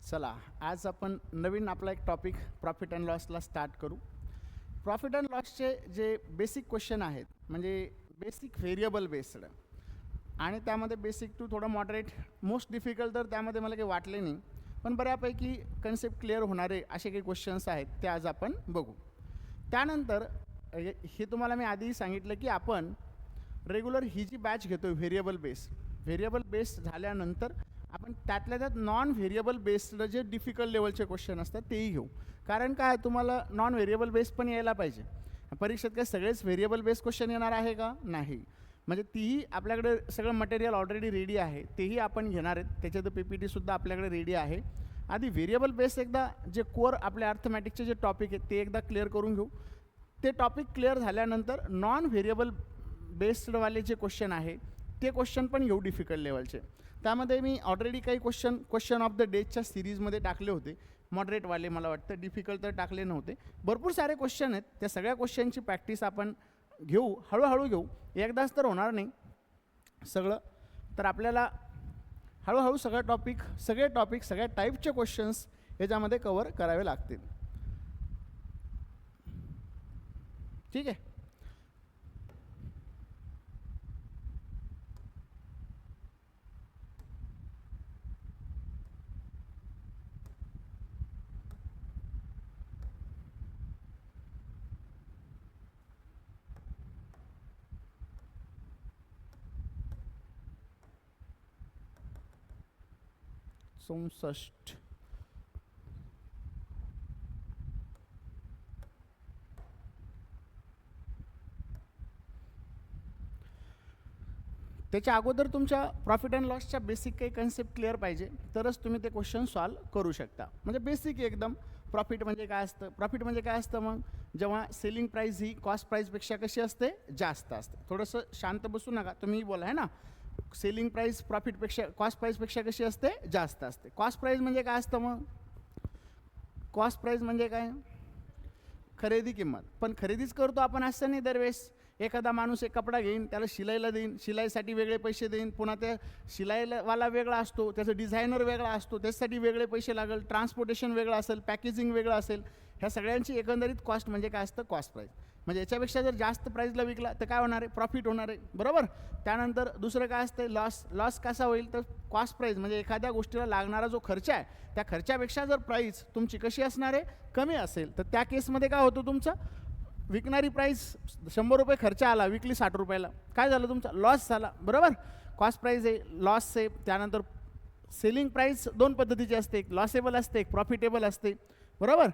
चला आज आपण नवीन आपला एक टॉपिक प्रॉफिट अँड लॉसला स्टार्ट करू. प्रॉफिट अँड लॉसचे जे बेसिक क्वेश्चन आहेत म्हणजे बेसिक व्हेरिएबल बेस्ड आणि त्यामध्ये बेसिक टू थोडं मॉडरेट मोस्ट डिफिकल्ट तर त्यामध्ये मला काही वाटले नाही, पण बऱ्यापैकी कन्सेप्ट क्लिअर होणारे असे काही क्वेश्चन्स आहेत ते आज आपण बघू. त्यानंतर हे तुम्हाला मी आधी सांगितलं की आपण रेग्युलर ही जी बॅच घेतो व्हेरिएबल बेस्ड झाल्यानंतर आपण त्यातल्या त्यात नॉन व्हेरिएबल बेस्ड जे डिफिकल्ट लेवलचे क्वेश्चन असतात तेही घेऊ. कारण काय तुम्हाला नॉन व्हेरिएबल बेस्ड पण यायला पाहिजे. परीक्षेत काय सगळेच व्हेरिएबल बेस्ड क्वेश्चन येणार आहे का? नाही. म्हणजे तीही आपल्याकडे सगळं मटेरियल ऑलरेडी रेडी आहे, तेही आपण घेणार आहेत. त्याच्यात PPTसुद्धा आपल्याकडे रेडी आहे. आधी व्हेरिएबल बेस्ड एकदा जे कोर आपल्या अर्थमॅटिकचे जे टॉपिक आहेत ते एकदा क्लिअर करून घेऊ. ते टॉपिक क्लिअर झाल्यानंतर नॉन व्हेरिएबल बेस्डवाले जे क्वेश्चन आहे ते क्वेश्चन पण घेऊ डिफिकल्ट लेवलचे. त्यामध्ये मी ऑलरेडी काही क्वेश्चन ऑफ द डेजच्या सिरीजमध्ये टाकले होते, मॉडरेटवाले. मला वाटतं डिफिकल्ट तर टाकले नव्हते. भरपूर सारे क्वेश्चन आहेत, त्या सगळ्या क्वेश्चनची प्रॅक्टिस आपण घेऊ, हळूहळू घेऊ. एकदाच तर होणार नाही सगळं, तर आपल्याला हळूहळू सगळे टॉपिक सगळ्या टाईपचे क्वेश्चन्स याच्यामध्ये कवर करावे लागतील. ठीक आहे. त्याच्या अगोदर तुमच्या प्रॉफिट अँड लॉसच्या बेसिक काही कन्सेप्ट क्लिअर पाहिजे, तरच तुम्ही ते क्वेश्चन सॉल्व करू शकता. म्हणजे बेसिक एकदम प्रॉफिट म्हणजे काय असतं. प्रॉफिट म्हणजे काय असतं मग जेव्हा सेलिंग प्राईस ही कॉस्ट प्राईसपेक्षा कशी असते? जास्त असते. थोडंसं शांत बसू नका, तुम्ही बोला आहे ना. सेलिंग प्राईस प्रॉफिटपेक्षा कॉस्ट प्राईसपेक्षा कशी असते? जास्त असते. कॉस्ट प्राईस म्हणजे काय असतं मग? कॉस्ट प्राईस म्हणजे काय? खरेदी किंमत. पण खरेदीच करतो आपण असं नाही दरवेळेस. एखादा माणूस एक कपडा घेईन, त्याला शिलाईला देईन, शिलाईसाठी वेगळे पैसे देईन, पुन्हा त्या शिलाईवाला वेगळा असतो, त्याचं डिझायनर वेगळा असतो, त्याच्यासाठी वेगळे पैसे लागेल, ट्रान्सपोर्टेशन वेगळं असेल, पॅकेजिंग वेगळं असेल. ह्या सगळ्यांची एकंदरीत कॉस्ट म्हणजे काय असतं? Cost price. म्हणजे याच्यापेक्षा जर जास्त प्राईजला विकला तर काय होणार आहे? प्रॉफिट होणार आहे, बरोबर. त्यानंतर दुसरं काय असतं? लॉस कसा होईल? तर कॉस्ट प्राईस म्हणजे एखाद्या गोष्टीला लागणारा जो खर्च आहे त्या खर्चापेक्षा जर प्राईस तुमची कशी असणार आहे? कमी असेल, तर त्या केसमध्ये काय होतं? तुमचं विकणारी प्राईस 100 रुपये खर्च आला, विकली 60 रुपयाला, काय झालं? तुमचा लॉस झाला, बरोबर. कॉस्ट प्राईस आहे, लॉस आहे. त्यानंतर सेलिंग प्राईस दोन पद्धतीची असते, एक लॉसेबल असते, एक प्रॉफिटेबल असते, बरोबर.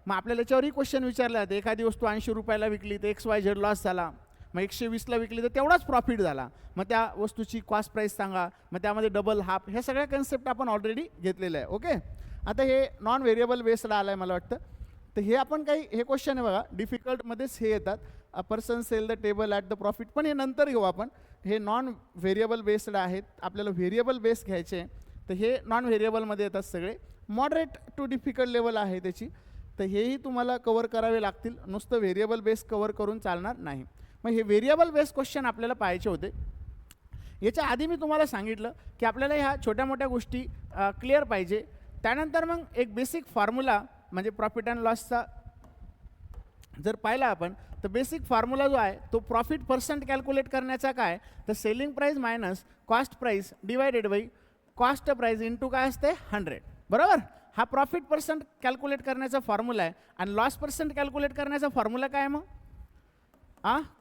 मग आपल्याला याच्यावरही क्वेश्चन विचारले जाते, एखादी वस्तू 80 रुपयाला विकली तर XYZ लॉस झाला, मग 120ला विकली तर तेवढाच प्रॉफिट झाला, मग त्या वस्तूची कॉस्ट प्राईस सांगा, मग त्यामध्ये डबल हाफ, ह्या सगळ्या कन्सेप्ट आपण ऑलरेडी घेतलेल्या आहे. ओके. आता हे नॉन व्हेरिएबल बेस्डला आलं आहे मला वाटतं. तर हे आपण हे क्वेश्चन आहे बघा, डिफिकल्टमध्येच हे येतात. A person sell the table at the profit, पण हे नंतर घेऊ आपण. हे नॉन व्हेरिएबल बेस्ड आहेत, आपल्याला व्हेरिएबल बेस्ड घ्यायचे. तर हे नॉन व्हेरिएबलमध्ये येतात सगळे. मॉडरेट टू डिफिकल्ट लेवल आहे त्याची, तर हेही तुम्हाला कवर करावे लागतील. नुसतं व्हेरिएबल बेस कवर करून चालणार नाही. मग हे व्हेरिएबल बेस क्वेश्चन आपल्याला पाहायचे होते. याच्या आधी मी तुम्हाला सांगितलं की आपल्याला ह्या छोट्या मोठ्या गोष्टी क्लिअर पाहिजे. त्यानंतर मग एक बेसिक फॉर्म्युला म्हणजे प्रॉफिट अँड लॉसचा जर पाहिला आपण, तर बेसिक फॉर्म्युला जो आहे तो प्रॉफिट पर्सेंट कॅल्क्युलेट करण्याचा काय, तर selling price minus cost price divided by cost price into काय असते? 100, बरोबर. हा प्रॉफिट पर्सेंट कॅल्क्युलेट करण्याचा फॉर्म्युला आहे. आणि लॉस पर्सेंट कॅल्क्युलेट करण्याचा फॉर्म्युला काय मग?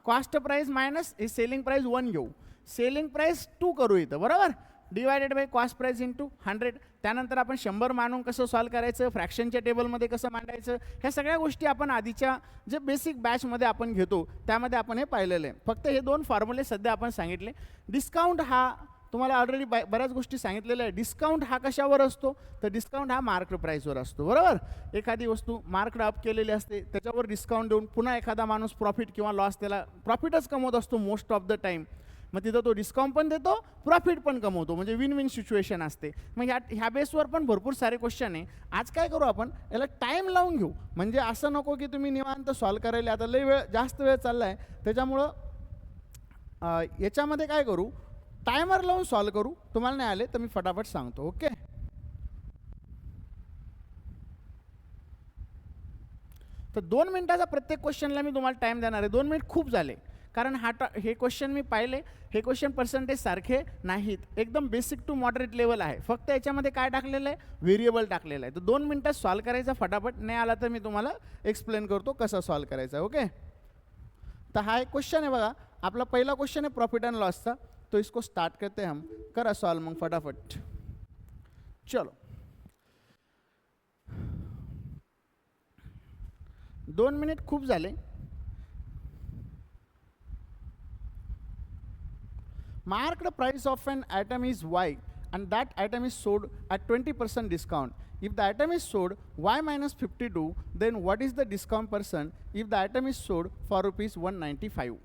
कॉस्ट प्राईस मायनस हे सेलिंग प्राईस 1 घेऊ, सेलिंग प्राईस 2 करू इथं, बरोबर. Divided by cost price into 100. त्यानंतर आपण 100 मानून कसं सॉल्व करायचं, फ्रॅक्शनच्या टेबलमध्ये कसं मांडायचं, ह्या सगळ्या गोष्टी आपण आधीच्या जे बेसिक बॅचमध्ये आपण घेतो त्यामध्ये आपण हे पाहिलेलं आहे. फक्त हे 2 फॉर्म्युले सध्या आपण सांगितले. डिस्काउंट हा तुम्हाला ऑलरेडी बऱ्याच गोष्टी सांगितलेल्या आहे. डिस्काउंट हा कशावर असतो? तर डिस्काउंट हा मार्क्ड प्राईसवर असतो, बरोबर. एखादी वस्तू मार्क्ड अप केलेली असते, त्याच्यावर डिस्काउंट देऊन पुन्हा एखादा माणूस प्रॉफिट किंवा लॉस त्याला प्रॉफिटच कमवत असतो मोस्ट ऑफ द टाईम. मग तिथं तो डिस्काउंट पण देतो, प्रॉफिट पण कमवतो, म्हणजे विन विन सिच्युएशन असते. मग ह्या बेसवर पण भरपूर सारे क्वेश्चन आहे. आज काय करू आपण, याला टाईम लावून घेऊ. म्हणजे असं नको की तुम्ही निवांत सॉल्व करायला, आता लय जास्त वेळ चालला आहे, त्याच्यामुळं याच्यामध्ये काय करू, टायमर लावून सॉल्व करू. तुम्हाला नाही आले तर मी फटाफट सांगतो. ओके. तर 2 मिनिटाचा प्रत्येक क्वेश्चनला मी तुम्हाला टाईम देणार आहे. 2 मिनिट खूप झाले, कारण हे क्वेश्चन मी पाहिले, हे क्वेश्चन पर्सेंटेज सारखे नाहीत, एकदम बेसिक टू मॉडरेट लेवल आहे. फक्त याच्यामध्ये काय टाकलेलं आहे, व्हेरिएबल टाकलेलं आहे. तर 2 मिनिटात सॉल्व करायचा, फटाफट नाही आला तर मी तुम्हाला एक्सप्लेन करतो कसं सॉल्व करायचं. ओके, तर हा एक क्वेश्चन आहे बघा, आपला पहिला क्वेश्चन आहे प्रॉफिट अँड लॉसचा. तो इसको स्टार्ट करते हम, करा सॉल्व मग फटाफट. चलो 2 मिनिट खूप झाले. Mark the price of an item is Y and that item is sold at 20% discount. If the item is sold Y minus 52, then what is the discount percent if the item is sold for rupees 195?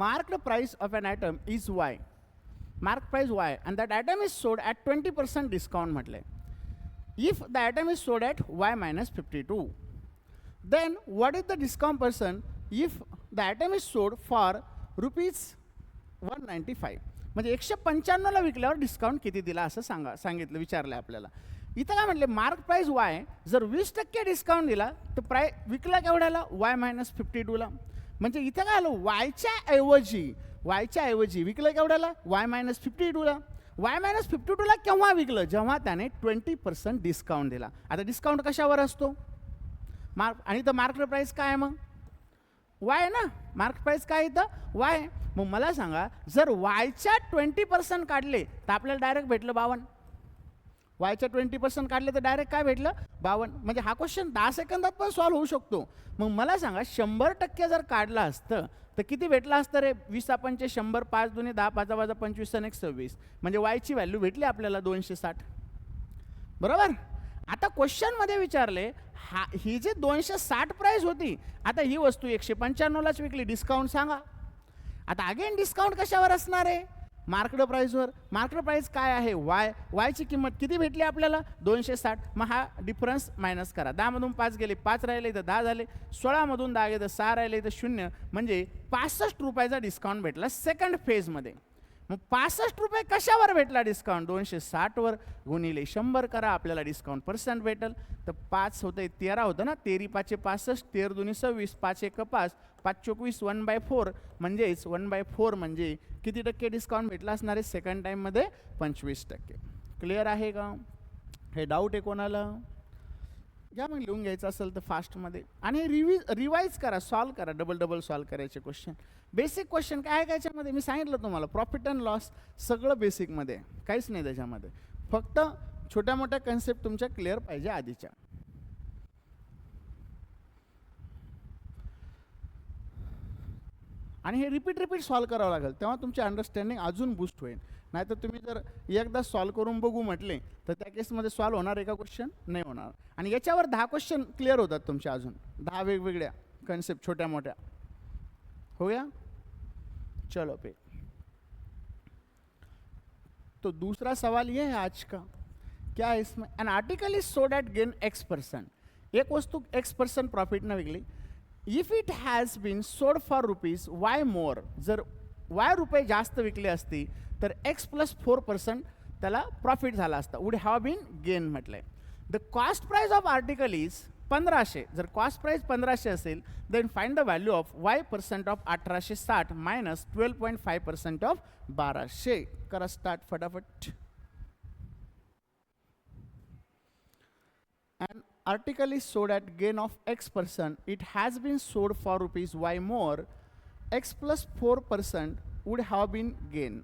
Mark the price of an item is Y. Mark price Y and that item is sold at 20% discount म्हटले. If the item is sold at Y minus 52, then what is the discount percent if the item is sold for rupees 195? म्हणजे 195ला विकल्यावर discount किती दिला असं सांगितलं, विचारलं आपल्याला. इथं काय म्हटले, मार्क प्राइस वाय, जर 20% डिस्काउंट दिला तर विकला केवढ्याला, वाय मायनस 52ला. म्हणजे इथं काय आलं, वायच्या ऐवजी विकलं केवढ्याला, वाय मायनस 52ला. वाय मायनस 52ला केव्हा विकलं, जेव्हा त्याने 20% डिस्काउंट दिला. आता डिस्काउंट कशावर असतो, आणि तर मार्क प्राइस काय आहे मग, वाय ना. मार्क प्राइस काय इथं, वाय. मग मला सांगा, जर वायच्या 20% काढले तर आपल्याला डायरेक्ट भेटलं 52. वायच्या 20% काढले तर डायरेक्ट काय भेटलं, 52. म्हणजे हा क्वेश्चन 10 सेकंदात पण सॉल्व्ह होऊ शकतो. मग मला सांगा, 100% जर काढलं असतं तर किती भेटलं असतं रे, 20 पंचे 100, 5 दुने 10, 5 वाजा 25 आणि 26. म्हणजे वायची व्हॅल्यू भेटली आपल्याला 260. बरोबर. आता क्वेश्चनमध्ये विचारले, ही जे 260 प्राइस होती, आता ही वस्तू 195लाच विकली, डिस्काउंट सांगा. आता अगेन डिस्काउंट कशावर असणार आहे, मार्केट प्राइसवर. मार्केट प्राइस काय आहे, वायची किंमत किती भेटली आपल्याला, 260. मग हा डिफरन्स मायनस करा. 10 मधून 5 गेले, 5 राहिले तर 10 झाले. 16 मधून 10 गेले तर 6 राहिले तर 0. म्हणजे 65 रुपयाचा डिस्काउंट भेटला सेकंड फेजमध्ये. मग 65 रुपये कशावर भेटला डिस्काउंट, 260वर गुणिले 100 करा, आपल्याला डिस्काउंट पर्सेंट भेटल. तर 5 होतं 13 होतं ना, 13 5 65, 13 दुनी 26, 5 1 5, 5 24, 1/4. म्हणजेच 1/4 म्हणजे किती टक्के डिस्काउंट भेटला असणार आहे सेकंड टाईममध्ये, 25%. क्लिअर आहे का, हे डाऊट आहे कोणाला. घ्या मग, लिहून घ्यायचं असेल तर फास्टमध्ये, आणि रिवाईज करा, सॉल्व करा, डबल सॉल्व करायचे क्वेश्चन. बेसिक क्वेश्चन काय काय याच्यामध्ये मी सांगितलं तुम्हाला, प्रॉफिट अँड लॉस सगळं बेसिकमध्ये, काहीच नाही त्याच्यामध्ये, फक्त छोट्या मोठ्या कन्सेप्ट तुमच्या क्लिअर पाहिजे आधीच्या. आणि हे रिपीट सॉल्व करावं लागेल, तेव्हा तुमची अंडरस्टँडिंग अजून बूस्ट होईल. नाहीतर तुम्ही जर एकदा सॉल्व करून बघू म्हटले तर त्या केसमध्ये सॉल्व होणार एका क्वेश्चन नाही होणार. आणि याच्यावर 10 क्वेश्चन क्लिअर होतात तुमचे, अजून 10 वेगवेगळ्या कन्सेप्ट छोट्या मोठ्या. हो गया, चलो पे. तो दूसरा सवाल ये है आज का, क्या है इसमें, an article is sold at gain X%. एक वस्तू X% प्रॉफिट न विकली, if it has been sold for rupees Y more, जर Y रुपये जास्त विकले असती तर X + 4% त्याला प्रॉफिट झाला असता, वुड हॅव बीन गेन म्हटलंय. The cost price of article is 1500, जर कॉस्ट प्राइस 1500 असेल, then find the value of Y% of 1860 minus 12.5% of 1200. करा स्टार्ट फटाफट. An article is sold at gain of X%. It has been sold for rupees Y more. X plus 4% would have been gain.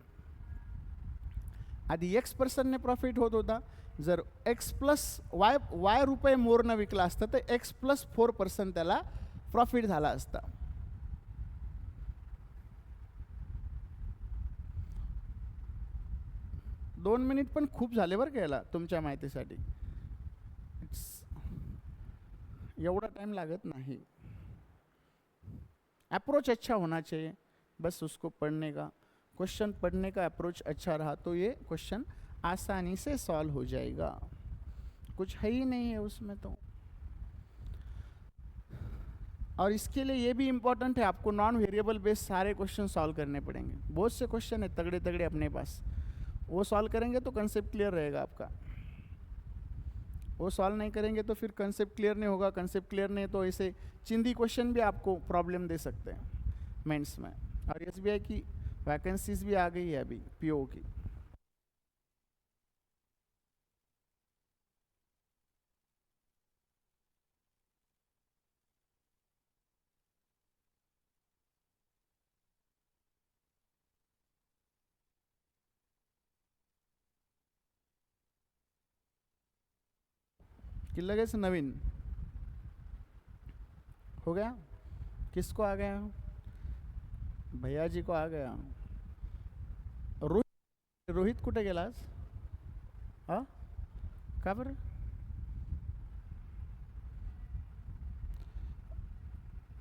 आधी X% ने profit होत होता, जर X plus Y रुपये मोर न विकला असता तर X plus 4% त्याला प्रॉफिट झाला असता. दोन मिनिट पण खूप झाले बरं का याला, तुमच्या माहितीसाठी. एवढा टाइम लागत नहीं. अप्रोच अच्छा होना चाहिए, बस उसको पढ़ने का, क्वेश्चन पढ़ने का अप्रोच अच्छा रहा तो ये क्वेश्चन आसानी से सॉल्व हो जाएगा. कुछ है ही नहीं है उसमें तो. और इसके लिए ये भी इम्पोर्टेंट है, आपको नॉन वेरिएबल बेस सारे क्वेश्चन सॉल्व करने पड़ेंगे. बहुत से क्वेश्चन है तगड़े तगड़े अपने पास, वो सॉल्व करेंगे तो कंसेप्ट क्लियर रहेगा आपका. वो सॉल्व नहीं करेंगे तो फिर कंसेप्ट क्लियर नहीं होगा. कंसेप्ट क्लियर नहीं तो ऐसे चिंदी क्वेश्चन भी आपको प्रॉब्लम दे सकते हैं मेंस में. और SBI की वैकेंसीज भी आ गई है अभी PO की. कि लगे से नवीन हो गया. किसको आ गया, भैया जी को आ गया. रोहित कुठे गेला आज, हा का बरं.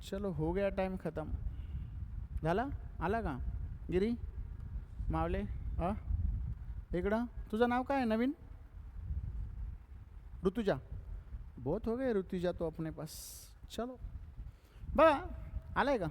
चलो हो गया, टाइम खत्म झाला. आला का गिरी मावले, हा इकडं. तुझं नाव काय आहे नवीन, ऋतुजा. बहुत हो गए ऋतुजा तो अपने पास. चलो बघा आलाय का.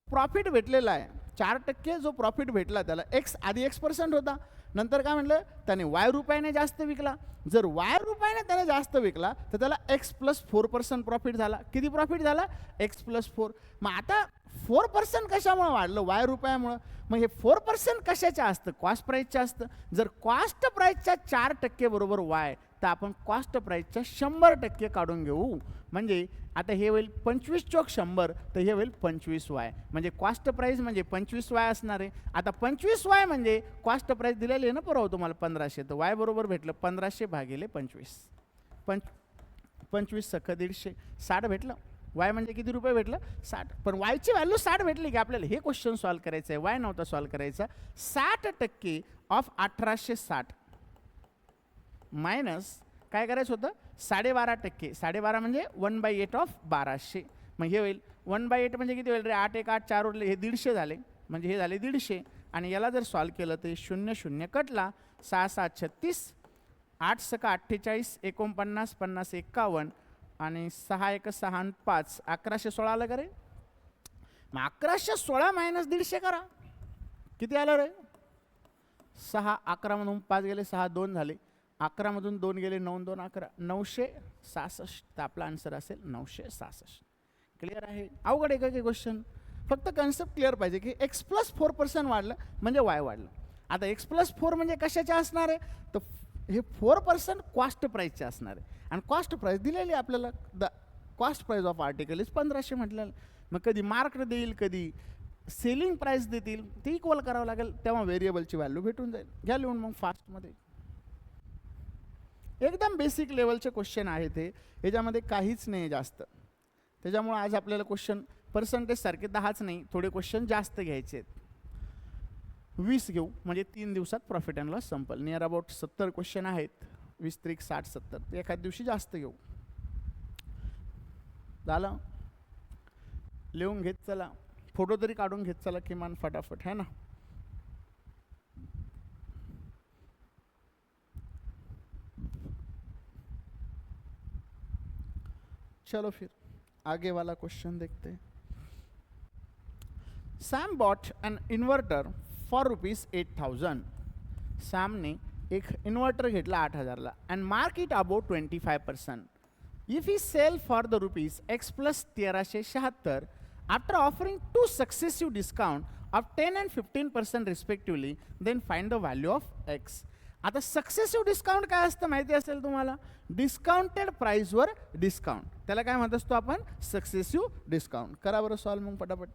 प्रॉफिट भेटलेला आहे 4% जो प्रॉफिट भेटला त्याला, X आधी X% होता, नंतर काय म्हटलं त्याने Y रुपयाने जास्त विकला. जर Y रुपयाने त्याने जास्त विकला तर त्याला X + 4% प्रॉफिट झाला. किती प्रॉफिट झाला, X + 4. मग आता 4% कशामुळे वाढलं, Y रुपयामुळं. मग हे 4% कशाच्या असतं, कॉस्ट प्राईसच्या असतं. जर कॉस्ट प्राईसच्या 4% बरोबर Y, तर आपण कॉस्ट प्राईसच्या 100% काढून घेऊ. म्हणजे आता हे होईल 25 चौक 100, तर हे होईल 25Y. म्हणजे कॉस्ट प्राईस म्हणजे 25Y असणार आहे. आता 25Y म्हणजे कॉस्ट प्राईस दिलेली आहे ना परवा तुम्हाला 1500, तर Y बरोबर भेटलं 1500 भागिले 25. 25 सख 150, 60 भेटलं. वाय म्हणजे किती रुपये भेटलं? 60. पण वायची व्हॅल्यू 60 भेटली की आपल्याला हे क्वेश्चन सॉल्व्ह करायचं आहे, वाय नव्हता सॉल्व्ह करायचा. 60% ऑफ 1860 मायनस काय करायचं होतं? 12.5%. 12.5 म्हणजे 1/8 ऑफ 1200. मग हे होईल 1/8 म्हणजे किती होईल रे? 8 1 8 4 उरले, हे 150 झाले, म्हणजे हे झाले 150. आणि याला जर सॉल्व्ह केलं तर 0 0 कटला, 6 7 36, 8 सका 48, 49 50 51 आणि 6 1 6 आणि 5 1116 आलं का रे? मग 1116 मायनस 150 करा, किती आलं रे? 6 11 मधून 5 गेले, 6 2 झाले, 11 मधून 2 गेले, 9 2 11, 966. तर आपला आन्सर असेल 966. क्लिअर आहे? अवघड आहे का काही क्वेश्चन? फक्त कन्सेप्ट क्लिअर पाहिजे की x+4% वाढलं म्हणजे वाय वाढलं. आता x+4 म्हणजे कशाचे असणार आहे? तर हे 4% कॉस्ट प्राईसचे असणार आहे. आणि कॉस्ट प्राईस दिलेली आपल्याला, the cost price of article is 1500 म्हटलेलं. मग कधी मार्क देईल, कधी सेलिंग प्राईस देतील, ते इक्वल करावं लागेल, तेव्हा व्हेरिएबलची व्हॅल्यू भेटून जाईल. घ्या लिहून मग फास्टमध्ये. एकदम बेसिक लेवलचे क्वेश्चन आहे ते, याच्यामध्ये काहीच नाही जास्त. त्याच्यामुळे आज आपल्याला क्वेश्चन पर्सेंटेज सारखे 10च नाही, थोडे क्वेश्चन जास्त घ्यायचे आहेत. 20 घेऊ म्हणजे 3 दिवसात प्रॉफिट अँड लॉस संपल. नियर अबाउट 70 क्वेश्चन आहेत. 20 त्रिक 60 70, एखाद दिवशी जास्त घेऊ. झालं? लिहून घेत चला, फोटो तरी काढून घेत चला किमान फटाफट, है ना? चलो फिर आगे वाला क्वेश्चन देखते हैं. Sam bought an inverter for ₹8,000. सॅमने एक इन्व्हर्टर घेतला 8,000ला and mark it about 25%. If he sell for the ₹X + 1376 after offering 2 successive discount of 10 and 15% respectively, then find the value of x. आता सक्सेसिव्ह डिस्काउंट काय असतं माहिती असेल तुम्हाला? डिस्काउंटेड प्राईसवर डिस्काउंट, त्याला काय म्हणत असतो आपण? Successive discount. करा बरं सॉल्व मग पटापट.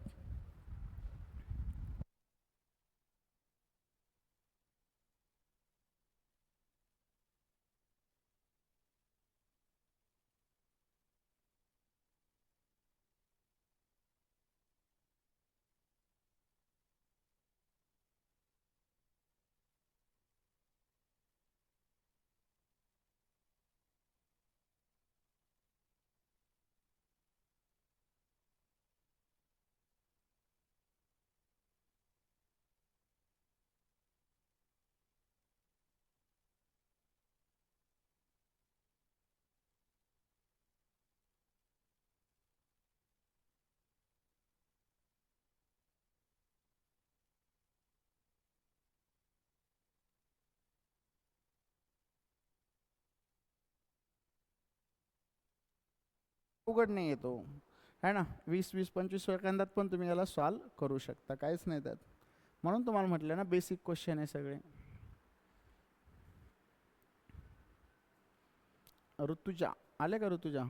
उघड नाही येतो है ना? 20-25 सेकंदात पण तुम्ही याला सॉल्व करू शकता, काहीच नाही त्यात. म्हणून तुम्हाला म्हटलं ना बेसिक क्वेश्चन आहे सगळे. ऋतुजा आले का? ऋतुजा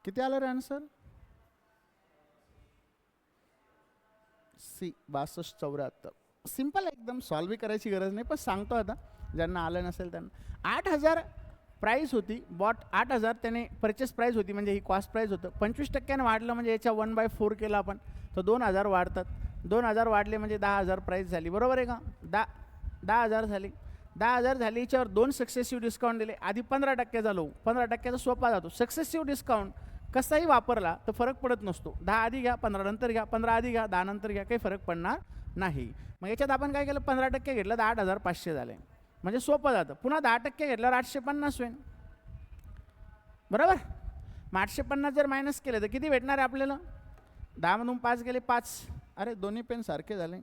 किती आलं रे आन्सर? सी 6274. सिंपल एकदम, सॉल्व करायची गरज नाही, पण सांगतो आता ज्यांना आलं नसेल त्यांना. 8,000 प्राईस होती, बॉट 8,000 त्याने परचेस प्राईस होती, म्हणजे ही कॉस्ट प्राईस होतं. 25% वाढलं म्हणजे याच्या 1/4 केला आपण, तर 2,000 वाढतात. 2,000 वाढले म्हणजे 10,000 प्राईस झाली, बरोबर आहे का? 10,000 झाली. 10,000 झाली, याच्यावर 2 सक्सेसिव्ह डिस्काउंट दिले. आधी 15% झालो, 15%चा सोपा जातो. सक्सेसिव्ह डिस्काउंट कसाही वापरला तर फरक पडत नसतो. 10 आधी घ्या, 15 नंतर घ्या, 15 आधी घ्या, 10 नंतर घ्या, काही फरक पडणार नाही. मग याच्यात आपण काय केलं? 15% घेतलं तर 8,500 झाले, म्हणजे सोपं जातं. पुन्हा 10% घेतल्यावर 850 होईल, बरोबर? मग 850 जर मायनस केले तर किती भेटणार आहे आपल्याला? 10 मधून 5 गेले 5. अरे दोन्ही पेन सारखे झाले.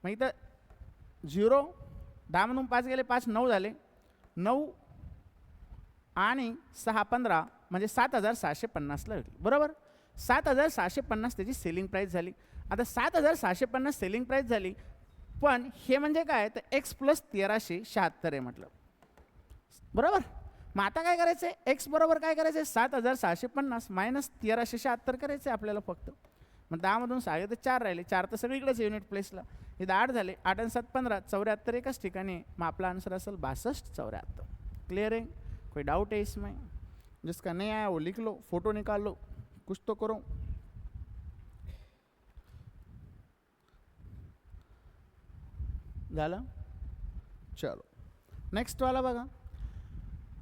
मग इथं 0, 10 मधून 5 गेले 5, 9 झाले. 9 आणि 6 15 म्हणजे 7,650ला भेटली, बरोबर? 7,650 त्याची सेलिंग प्राईस झाली. आता 7,650 सेलिंग प्राईस झाली, पण हे म्हणजे काय? तर X + 1376 आहे म्हटलं, बरोबर? मग आता काय करायचं आहे, एक्स बरोबर काय करायचं आहे, 7,650 मायनस 1,376 करायचं आहे आपल्याला फक्त. मग 10मधून 6 तर 4 राहिले, 4 तर सगळीकडेच युनिट प्लेसला. इथं 8 झाले, 8 आणि 7 15, 74 एकाच ठिकाणी. मग आपला आन्सर असेल 6274. क्लियर है? कोई डाउट है इसमें? जिसका नहीं आया वो लिख लो, फोटो निकाल लो, कुछ तो करो. झालं? चलो नेक्स्ट वाला बघा.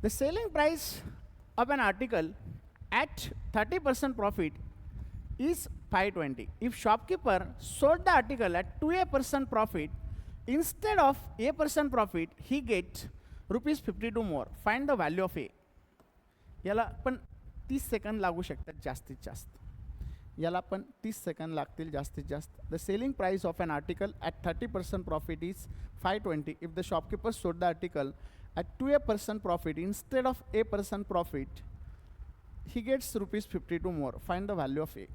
The selling price of an article at 30% profit is 520. If shopkeeper sold the article at 2% profit, instead of a% profit, he get rupees 52 more. Find the value of A. याला पण 30 second लागू शकतात जास्तीत जास्त. याला पण 30 सेकंद लागतील जास्तीत जास्त. The selling price of an article at 30% profit is 520. If the shopkeeper sold the article at 2% profit instead of a% profit, he gets rupees 52 more. Find the value of A.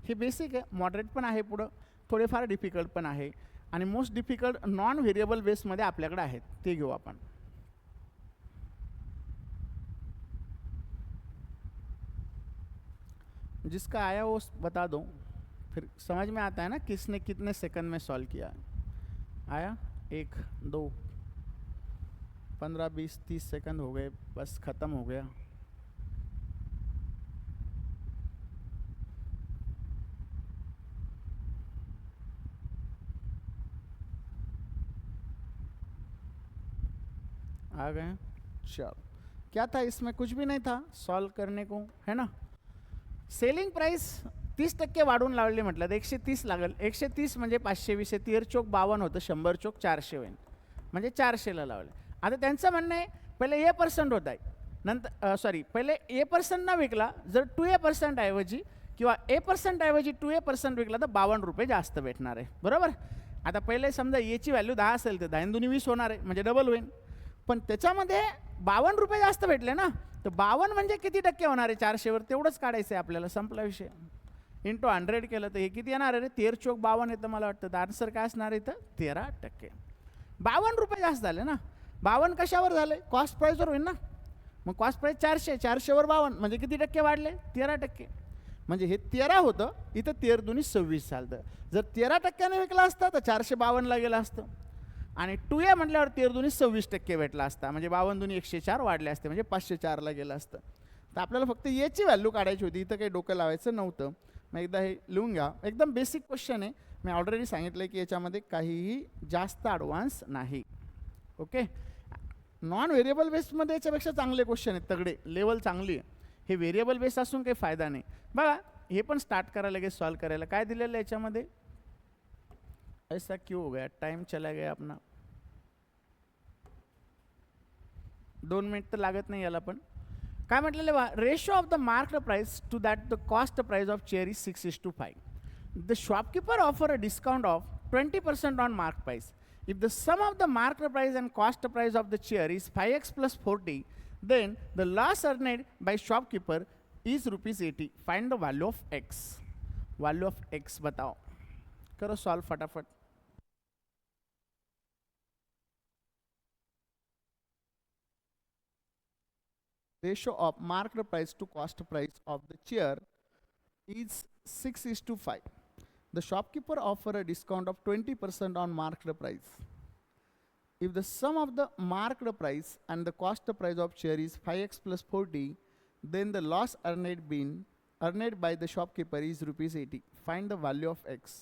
हे basic आहे, moderate पण आहे, पुढं थोडेफार difficult पण आहे, आणि most difficult non variable बेसमध्ये आपल्याकडे आहेत, ते घेऊ आपण. जिसका आया वो बता दो, फिर समझ में आता है ना किसने कितने सेकंड में सॉल्व किया. आया 1 2 15 20 30 सेकंड हो गए, बस ख़त्म हो गया. आ गए. चलो, क्या था इसमें? कुछ भी नहीं था सॉल्व करने को, है ना. सेलिंग प्राइस 30% वाढवून लावली म्हटलं तर 130 लागेल. 130 म्हणजे 520 आहे, 13 चोक 52 होतं, 100 चोक 400 होईल, म्हणजे 400ला लावले. आता त्यांचं म्हणणं आहे पहिले a% होत आहे, नंतर सॉरी पहिले a% न विकला जर 2% ऐवजी किंवा a% ऐवजी 2% विकला तर 52 रुपये जास्त भेटणार आहे, बरोबर. आता पहिले समजा एची व्हॅल्यू 10 असेल तर 10 दुनी 20 होणार आहे, म्हणजे डबल होईल. पण त्याच्यामध्ये 52 रुपये जास्त भेटले ना, तर 52 म्हणजे किती टक्के होणार आहे 400वर, तेवढंच काढायचं आहे आपल्याला, संपला विषय. इंटू 100 केलं तर हे किती येणार आहे रे, 13 चोक 52 येतं मला वाटतं. तर आन्सर काय असणार आहे तर 13%. 52 रुपये जास्त झाले ना. 52 कशावर झाले, कॉस्ट प्राईजवर होईल ना. मग कॉस्ट प्राईज 400, 400वर 52 म्हणजे किती टक्के वाढले, 13%. म्हणजे हे 13 होतं, इथं 13 दुनी 26 झालं. जर 13% विकला असता तर 452ला गेलं असतं, आणि 2A म्हटल्यावर 13 दुनी 26% भेटला असता, म्हणजे 52 दुनी 104 वाढले असते, म्हणजे 504ला गेलं असतं. तर आपल्याला फक्त याची व्हॅल्यू काढायची होती, इथं काही डोकं लावायचं नव्हतं. मग एकदा हे लिहून घ्या, एकदम बेसिक क्वेश्चन आहे. मी ऑलरेडी सांगितलं की याच्यामध्ये काहीही जास्त ॲडव्हान्स नाही. ओके, नॉन व्हेरिएबल बेसमध्ये याच्यापेक्षा चांगले क्वेश्चन आहेत, तगडे लेवल चांगली आहे. हे व्हेरिएबल बेस असून काही फायदा नाही. बघा हे पण स्टार्ट करा लगेच सॉल्व करायला. काय दिलेलं आहे याच्यामध्ये, ऐसा क्यों हो गया, टाइम चला गया अपना. 2 मिनिट तर लागत नाही याला. पण काय म्हटलेलं बा, ratio of the marked price to that the cost price of chair is 6:5. The shopkeeper offer a discount of 20% on mark price. If the sum of the marked price and cost price of the chair is 5x + 40, then the loss earned by shopkeeper is ₹80. Find the value of x. Value of x बताओ, करो solve फटाफट. Ratio of marked price to cost price of the chair is 6:5. The shopkeeper offer a discount of 20% on marked price. If the sum of the marked price and the cost price of chair is 5x + 40, then the loss earned by the shopkeeper is ₹80. Find the value of x.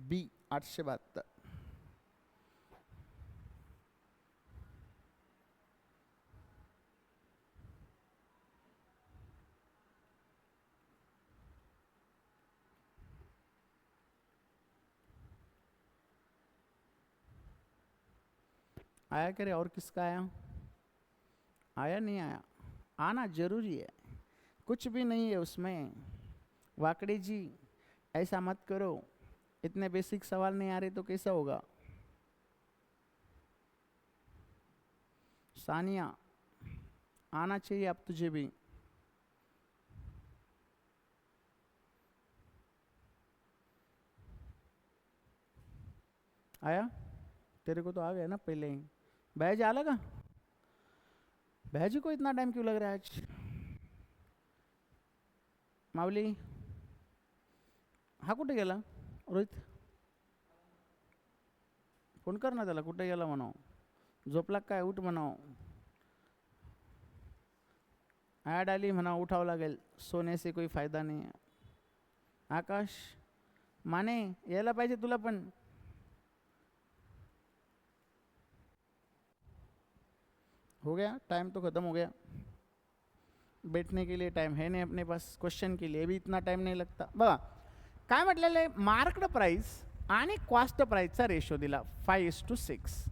B 872. आया करे, और किसका आया, आया नहीं आया, आना जरूरी है, कुछ भी नहीं है उसमें. वाकड़ी जी ऐसा मत करो, इतने बेसिक सवाल नहीं आ रहे तो कैसा होगा. सानिया आना चाहिए अब तुझे भी. आया? तेरे को तो आ गया ना पहले ही। भैया आला का? भैया जी को इतना टाइम क्यों लग रहा है आज? माऊली हा कुठे गेला? रोहित फोन कर ना त्याला, कुठे गेला म्हणाव. झोपला काय? उठ म्हणाव. ॲड आली म्हणाव, उठावं लागेल. सोने से कोई फायदा नाही. आकाश माने यायला पाहिजे तुला पण. हो गया टाइम तो ख़त्म हो गया. बैठने के लिए टाइम है नहीं अपने पास, क्वेश्चन के लिए भी इतना टाइम नहीं लगता. बघा काय म्हटलेलं आहे, मार्क्ड प्राइस आणि कॉस्ट प्राइसचा रेशो दिला 5:6.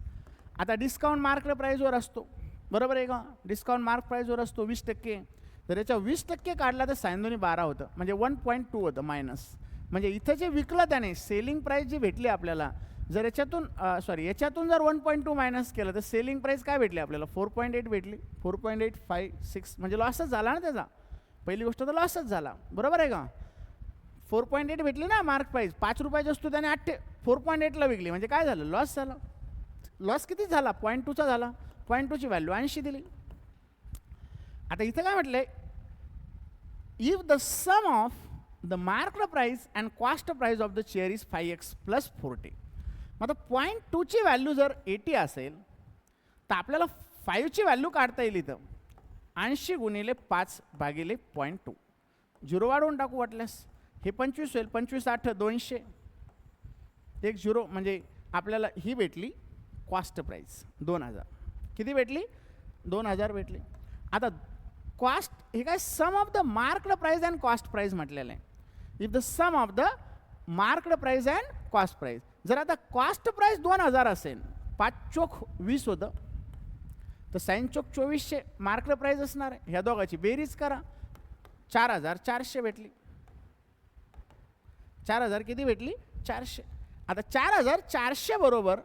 आता डिस्काउंट मार्क्ड प्राइसवर असतो, बरोबर आहे का? डिस्काउंट मार्क प्राइसवर असतो 20%. तर याच्या 20% काढला तर सायंदोनी 12 होतं, म्हणजे 1.2 होतं मायनस. म्हणजे इथं जे विकलं त्याने, सेलिंग प्राइस जी भेटली आपल्याला, जर याच्यातून याच्यातून जर 1.2 मायनस केलं तर सेलिंग प्राइस काय भेटली आपल्याला? 4.8 भेटली. 4.856 म्हणजे लॉसच झाला ना त्याचा. पहिली गोष्ट तर लॉसच झाला, बरोबर आहे का? 4.8 भेटली ना मार्क प्राइस. 5 रुपयाची असतो त्याने 4.8ला विकली, म्हणजे काय झालं? लॉस झाला. लॉस किती झाला? 0.2चा झाला. 0.2ची व्हॅल्यू 80 दिली. आता इथं काय म्हटलंय, if the sum of the marked price and cost price of the share is 5x + 40. मग आता 0.2ची व्हॅल्यू जर 80 असेल तर आपल्याला 5ची व्हॅल्यू काढता येईल इथं. 80 × 5 / 0.2. 0 वाढवून टाकू वाटल्यास. हे 25 होईल. 25 8 200. एक 0 म्हणजे आपल्याला ही भेटली कॉस्ट प्राइस 2000. किती भेटली? 2000 भेटली. आता कॉस्ट हे काय? Sum of the marked price and cost price म्हटलेलं आहे. If the sum of the marked price and cost price. जर आता कॉस्ट प्राइस 2000 असेल, 5 चोक 20 होतं, तर 6 चोक 2400 मार्क्ड प्राइस असणार आहे. ह्या दोघांची बेरीज करा. 4400 भेटली. 4000 किती भेटली? 400. आता 4400 बरोबर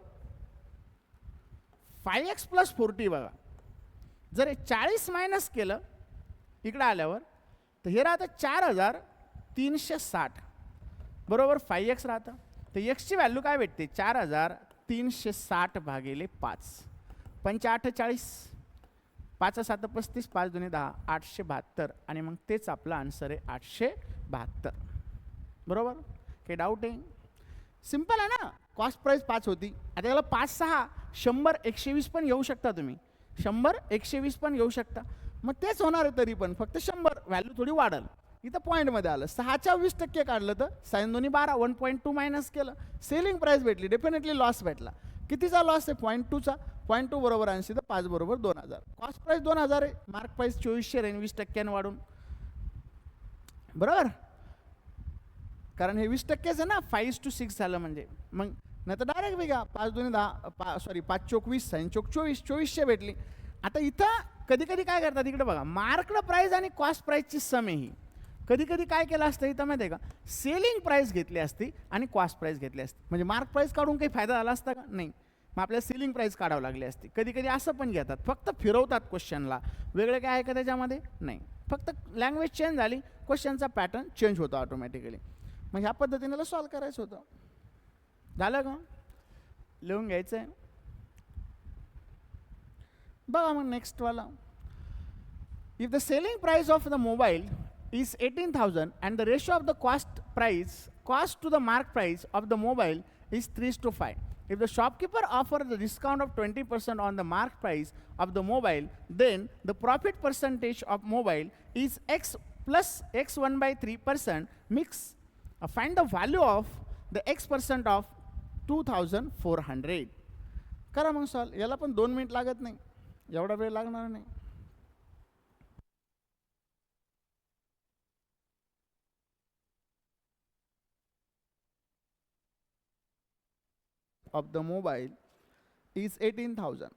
5x + 40. बघा जर हे 40 मायनस केलं इकडं आल्यावर तर हे राहतं 4360 बरोबर 5x राहतं. तर एक्सची व्हॅल्यू काय भेटते? 4360 / 5. 5 8 40, 5 7 35, 5 2 10, 872. आणि मग तेच आपलं आन्सर आहे 872. बरोबर? काही डाऊट आहे? सिंपल आहे ना. कॉस्ट प्राइस 5 होती. आता याला 5 6 100 120 पण येऊ शकता तुम्ही. 100 120 पण येऊ शकता. मग तेच होणार आहे तरी पण, फक्त 100 व्हॅल्यू थोडी वाढल. इथं पॉईंटमध्ये आलं. 6च्या 20% काढलं तर साइन दोन्ही 12. 1.2 मायनस केलं, सेलिंग प्राइस भेटली, डेफिनेटली लॉस भेटला. कितीचा लॉस आहे? 0.2चा. 0.2 बरोबर 80 तर 5 बरोबर 2000. कॉस्ट प्राइस 2000 आहे, मार्क प्राइस 2400 आहे 20% वाढून. बरोबर? कारण हे 20%च आहे ना. 5:6 झालं म्हणजे. मग नाही तर डायरेक्ट वेगळा 5 2 10 5 चोक 20, 6 चोक 24, 2400 भेटली. आता इथं कधी कधी काय करतात, इकडे बघा, मार्क्ड प्राइस आणि कॉस्ट प्राइसची सम आहे ही. कधी कधी काय केलं असतं इथं माहिती आहे का? सेलिंग प्राइस घेतली असती आणि कॉस्ट प्राइस घेतली असती. म्हणजे मार्क प्राइस काढून काही फायदा झाला असता का? नाही. मग आपल्याला सेलिंग प्राइस काढावं लागली असती. कधी कधी असं पण घेतात, फक्त फिरवतात क्वेश्चनला. वेगळे काय आहे का त्याच्यामध्ये? नाही. फक्त लँग्वेज चेंज झाली, क्वेश्चनचा पॅटर्न चेंज होतो ऑटोमॅटिकली. मग ह्या पद्धतीने सॉल्व करायचं होतं. झालं का? लिहून घ्यायचं आहे. बघा मग नेक्स्ट वाला. If the selling price of the mobile is 18,000 and the ratio of the cost to the mark price of the mobile is 3:5. If the shopkeeper offers the discount of 20% on the mark price of the mobile, then the profit percentage of mobile is x plus x 1/3%. Find the value of the x% of 2400. करा मग solve. याला पण 2 minute लागत नाही, एवढा वेळ लागणार नाही. of the mobile is 18,000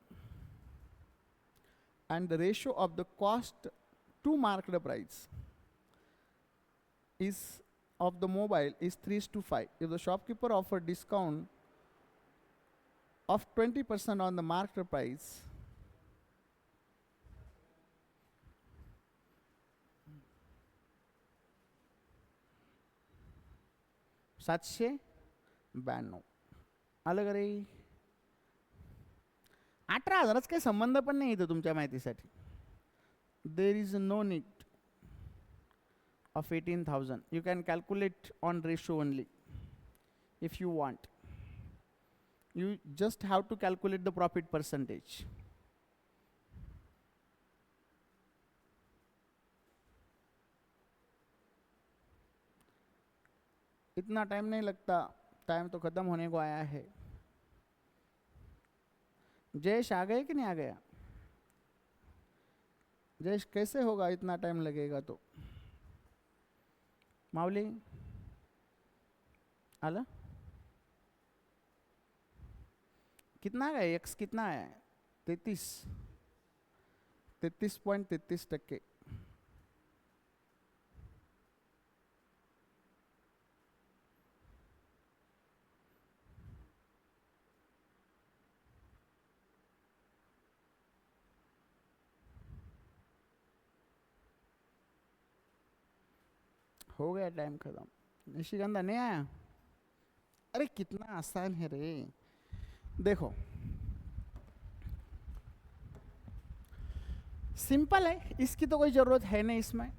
and the ratio of the cost to market price is of the mobile is 3:5. If the shopkeeper offer discount of 20% on the market price, $792. आलं का रे? 18,000च काही संबंध पण नाही इथं तुमच्या माहितीसाठी. There is no need of 18,000. You can calculate on ratio only if you want. You just have to calculate the profit percentage. इतना टाइम नहीं लगता, टाइम तो खत्म होने को आया है. जयेश आ गए कि नहीं आ गया? जयेश कैसे होगा, इतना टाइम लगेगा तो? मावली आला? कितना आया? एक्स कितना आया? 33.33%. हो गया टाइम खत्म. निशिगंधा नहीं आया? अरे कितना आसान है रे. देखो सिंपल है, इसकी तो कोई ज़रूरत है नहीं. इसमें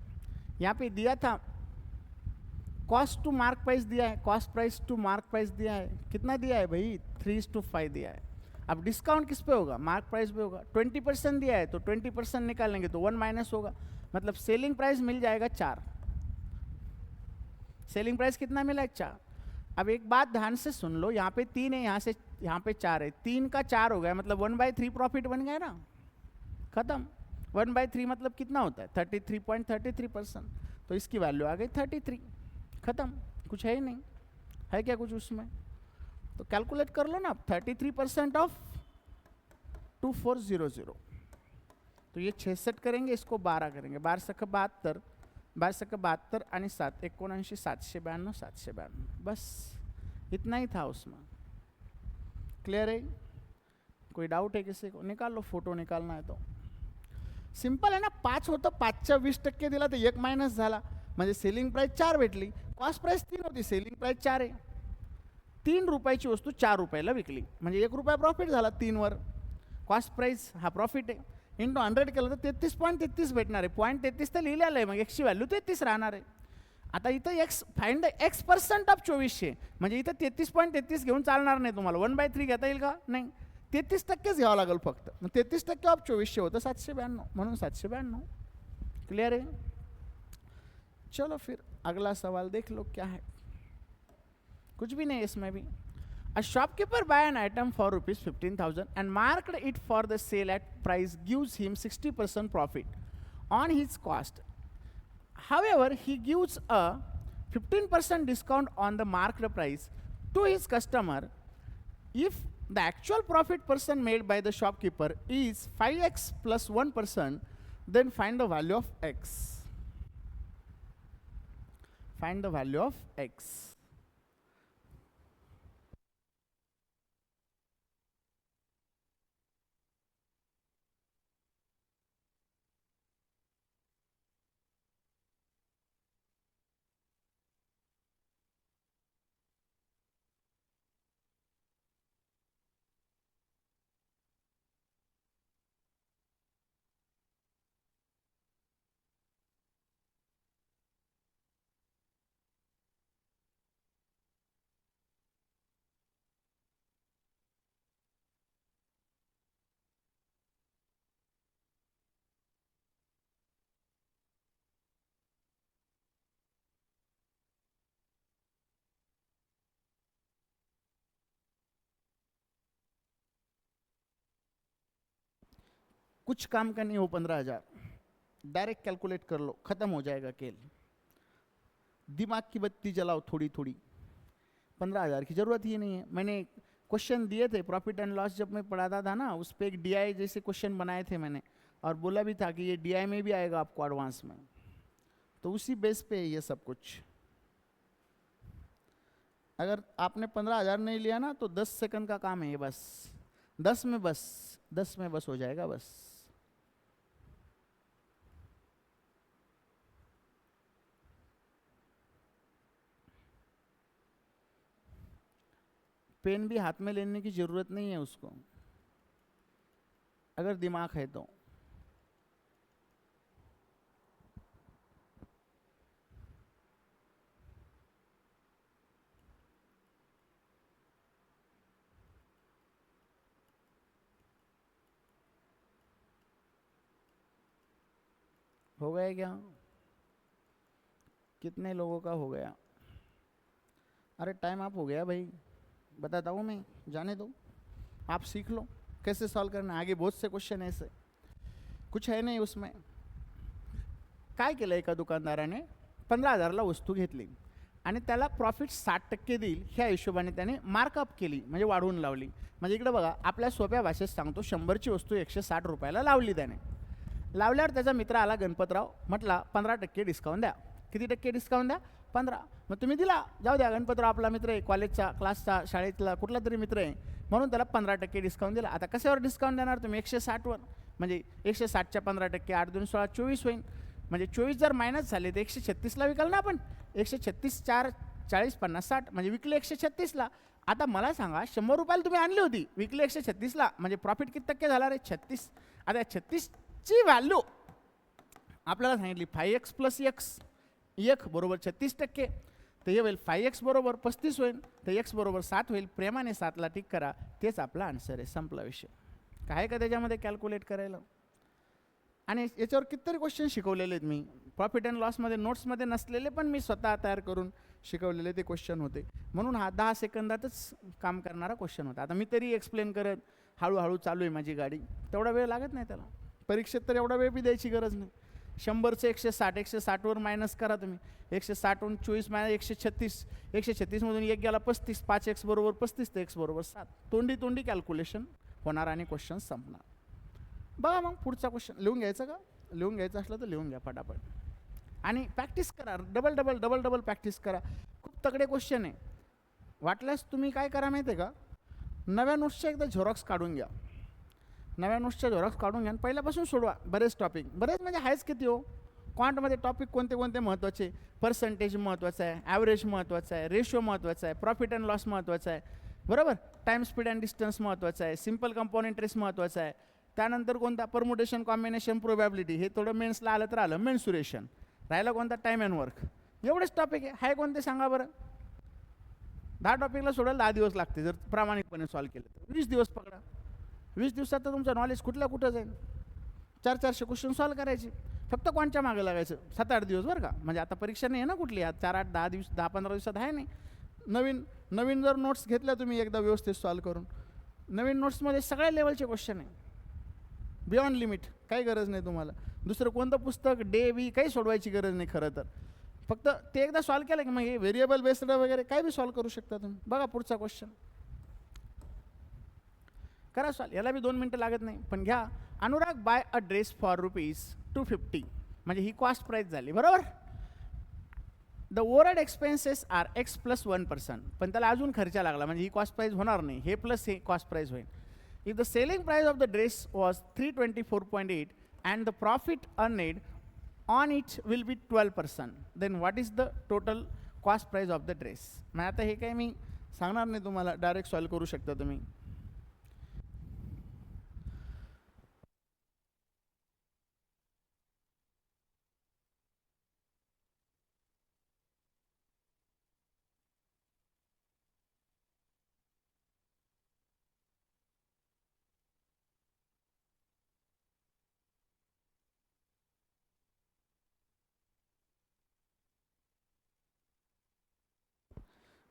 यहाँ पे दिया था कॉस्ट टू मार्क प्राइस दिया है, cost price to mark price दिया है. कितना दिया है भाई? 3:5 दिया है. अब डिस्काउंट किस पे होगा? मार्क प्राइस पे होगा. 20% दिया है तो 20% निकालेंगे तो 1 माइनस होगा. मतलब सेलिंग प्राइस मिल जाएगा 4. सेलिंग प्राइस कितना मिला है? 4. अब एक बात ध्यान से सुन लो, यहाँ पे 3 है, यहाँ से यहाँ पे 4 है. 3 का 4 हो गया, मतलब 1/3 प्रॉफिट बन गया ना. खत्म. 1/3 मतलब कितना होता है? 33.33%. तो इसकी वैल्यू आ गई 33. खत्म. कुछ है ही नहीं. है क्या कुछ उसमें? तो कैलकुलेट कर लो ना. 33% ऑफ 2400. तो ये 66 करेंगे, इसको 12 करेंगे. 12 72 आणि 7 79 792 792. बस इतना ही था उसमें. क्लियर है? कोई डाउट है किसी को? निकाल लो, फोटो निकालना है तो. सिंपल आहे ना. 5 होतं, 5च्या 20% दिला तर 1 मायनस झाला, म्हणजे सेलिंग प्राइस 4 भेटली. कॉस्ट प्राइस 3 होती, सेलिंग प्राइस 4 आहे. 3 रुपयाची वस्तू 4 रुपयाला विकली, म्हणजे 1 रुपया प्रॉफिट झाला 3 वर. कॉस्ट प्राइस हा प्रॉफिट आहे. इंटू 100 केलं तर 33.33 भेटणार आहे. 0.33 तर लिहिलेलं आहे, मग एक्सची व्हॅल्यू 33 राहणार आहे. आता इथं x find the x % of 2400, म्हणजे इथं 33.33 घेऊन चालणार नाही तुम्हाला. 1/3 घेता येईल का? नाही. 33%च घ्यावं लागेल फक्त. मग 33% ऑफ 2400 होतं 792, म्हणून 792. क्लियर है? चलो फिर अगला सवाल देख लो क्या है. कुछ भी नहीं इसमें भी. A shopkeeper buy an item for rupees 15,000 and marked it for the sale at price gives him 60% profit on his cost. However, he gives a 15% discount on the marked price to his customer. If the actual profit percent made by the shopkeeper is 5x plus 1%, then find the value of x. Find the value of x. कुछ काम का नहीं हो. 15,000 direct calculate कर low, खत्म हो जाएगा खेल. दिमाग की बत्ती जलाओ थोड़ी थोड़ी. 15,000 की जरूरत ही नहीं है. मैंने क्वेश्चन दिए थे प्रॉफिट एंड लॉस, जब मैं पढ़ाता था ना, उस पर एक डीआई जैसे क्वेश्चन बनाए थे मैंने, और बोला भी था कि ये डीआई में भी आएगा आपको एडवांस में. तो उसी बेस पे ये सब कुछ. अगर आपने 15,000 नहीं लिया ना तो 10 सेकंड का काम है ये. बस 10 में बस हो जाएगा बस. पेन भी हाथ में लेने की ज़रूरत नहीं है उसको, अगर दिमाग है तो। हो गया क्या? कितने लोगों का हो गया? अरे टाइम अप हो गया भाई, बताता हूँ मैं, जाने दो, आप सीख लो कैसे सॉल्व करना। आगे बहुत से क्वेश्चन ऐसे, कुछ है नाही उसमें. काय केलं एका दुकानदाराने 15,000ला वस्तू घेतली आणि त्याला प्रॉफिट 60% देईल ह्या हिशोबाने त्याने मार्कअप केली, म्हणजे वाढवून लावली. म्हणजे इकडे बघा, आपल्या सोप्या भाषेत सांगतो, 100ची वस्तू 160 रुपयाला लावली त्याने. लावल्यावर त्याचा मित्र आला गणपतराव, म्हटला 15% डिस्काउंट द्या. किती टक्के डिस्काउंट द्या? 15. मग तुम्ही दिला, जाऊ द्या, गणपतराव आपला मित्र आहे, कॉलेजचा, क्लासचा, शाळेतला कुठला तरी मित्र आहे, म्हणून त्याला 15% डिस्काउंट दिला. आता कशावर डिस्काउंट देणार तुम्ही? 160वर. म्हणजे 160च्या 15%, 8 2 16 24 होईल. म्हणजे 24 जर मायनस झाले तर 136ला विकाल ना आपण. 136 4 40 50 60, म्हणजे विकले 136ला. आता मला सांगा, 100 रुपयाला तुम्ही आणली होती, विकले 136ला, म्हणजे प्रॉफिट किती टक्के झाला रे? 36. आता 36ची व्हॅल्यू आपल्याला सांगितली 5x प्लस x, 1 बरोबर 36%. तर हे होईल 5x बरोबर 35 होईल, तर x बरोबर 7 होईल. प्रेमाने 7ला टिक करा, तेच आपला आन्सर आहे. संपला विषय. काय का त्याच्यामध्ये कॅल्क्युलेट करायला? आणि याच्यावर कितीतरी क्वेश्चन शिकवलेले आहेत मी, प्रॉफिट अँड लॉसमध्ये नोट्समध्ये नसलेले पण मी स्वतः तयार करून शिकवलेले ते क्वेश्चन होते. म्हणून हा 10 सेकंदातच काम करणारा क्वेश्चन होता. आता मी तरी एक्सप्लेन करत हळूहळू चालू आहे माझी गाडी, तेवढा वेळ लागत नाही त्याला. परीक्षेत तर एवढा वेळ बी द्यायची गरज नाही. 100चं 160, 160वर मायनस करा तुम्ही. 160वरून 24 मायनस 136, 136मधून 1 गेला 35, 5x बरोबर 35, तर x बरोबर 7. तोंडी तोंडी कॅल्क्युलेशन होणार आणि क्वेश्चन संपणार. बघा मग पुढचा क्वेश्चन लिहून घ्यायचं का? लिहून घ्यायचं असलं तर लिहून घ्या फटाफट, आणि प्रॅक्टिस करा, double double double double practice करा. खूप तगडे क्वेश्चन आहे. वाटल्यास तुम्ही काय करा माहिती आहे का, नव्या नोट्सच्या एकदा झेरॉक्स काढून घ्या. नव्या नोट्सच्या झेरॉक्स काढून घ्या आणि पहिल्यापासून सोडवा. बरेच टॉपिक, बरेच म्हणजे आहेच किती हो. क्वांटमध्ये टॉपिक कोणते कोणते महत्त्वाचे? पर्सेंटेज महत्त्वाचं आहे, ॲव्हरेज महत्त्वाचं आहे, रेशो महत्त्वाचा आहे, प्रॉफिट अँड लॉस महत्त्वाचा आहे, बरोबर, टाईम स्पीड अँड डिस्टन्स महत्त्वाचं आहे, सिम्पल कंपाऊंड इंटरेस्ट महत्त्वाचं आहे. त्यानंतर कोणता? Permutation, combination, probability. हे थोडं मेन्सला आलं तर आलं, मेन्सुरेशन. राहिला कोणता? Time and work. एवढेच टॉपिक आहे. हाय कोणते सांगा बरं? 10 टॉपिकला सोडायला 10 दिवस लागते जर प्रामाणिकपणे सॉल्व केलं तर. 20 दिवस पकडा. 20 दिवसात तर तुमचं नॉलेज कुठल्या कुठं जाईल. 400-400 क्वेश्चन सॉल्व करायचे. फक्त कोणच्या मागे लागायचं? 7-8 दिवस बरं का. म्हणजे आता परीक्षा नाही आहे ना कुठली, आज 4-8 10 दिवस 10-15 दिवसात आहे नाही. नवीन जर नोट्स घेतल्या तुम्ही एकदा व्यवस्थित सॉल्व करून, नवीन नोट्समध्ये सगळ्या लेवलचे क्वेश्चन आहे, बियॉन्ड लिमिट. काही गरज नाही तुम्हाला दुसरं कोणतं पुस्तक, डे वी काही सोडवायची गरज नाही खरं तर. फक्त ते एकदा सॉल्व केलं की मग हे व्हेरिएबल बेस्ड वगैरे काय बी सॉल्व करू शकता तुम्ही. बघा पुढचा क्वेश्चन करा सॉल्व, याला बी 2 मिनटं लागत नाही. पण घ्या, Anurag buy a dress for ₹250, म्हणजे ही कॉस्ट प्राईस झाली, बरोबर. The overhead expenses are x + 1%, पण त्याला अजून खर्च लागला, म्हणजे ही कॉस्ट प्राईस होणार नाही, हे प्लस हे कॉस्ट प्राईस होईल. If the selling price of the dress was 324.8 and the profit earned on it will be 12%, then what is the total cost price of the dress? मग आता हे काय मी सांगणार नाही तुम्हाला, डायरेक्ट सॉल्व करू शकता तुम्ही.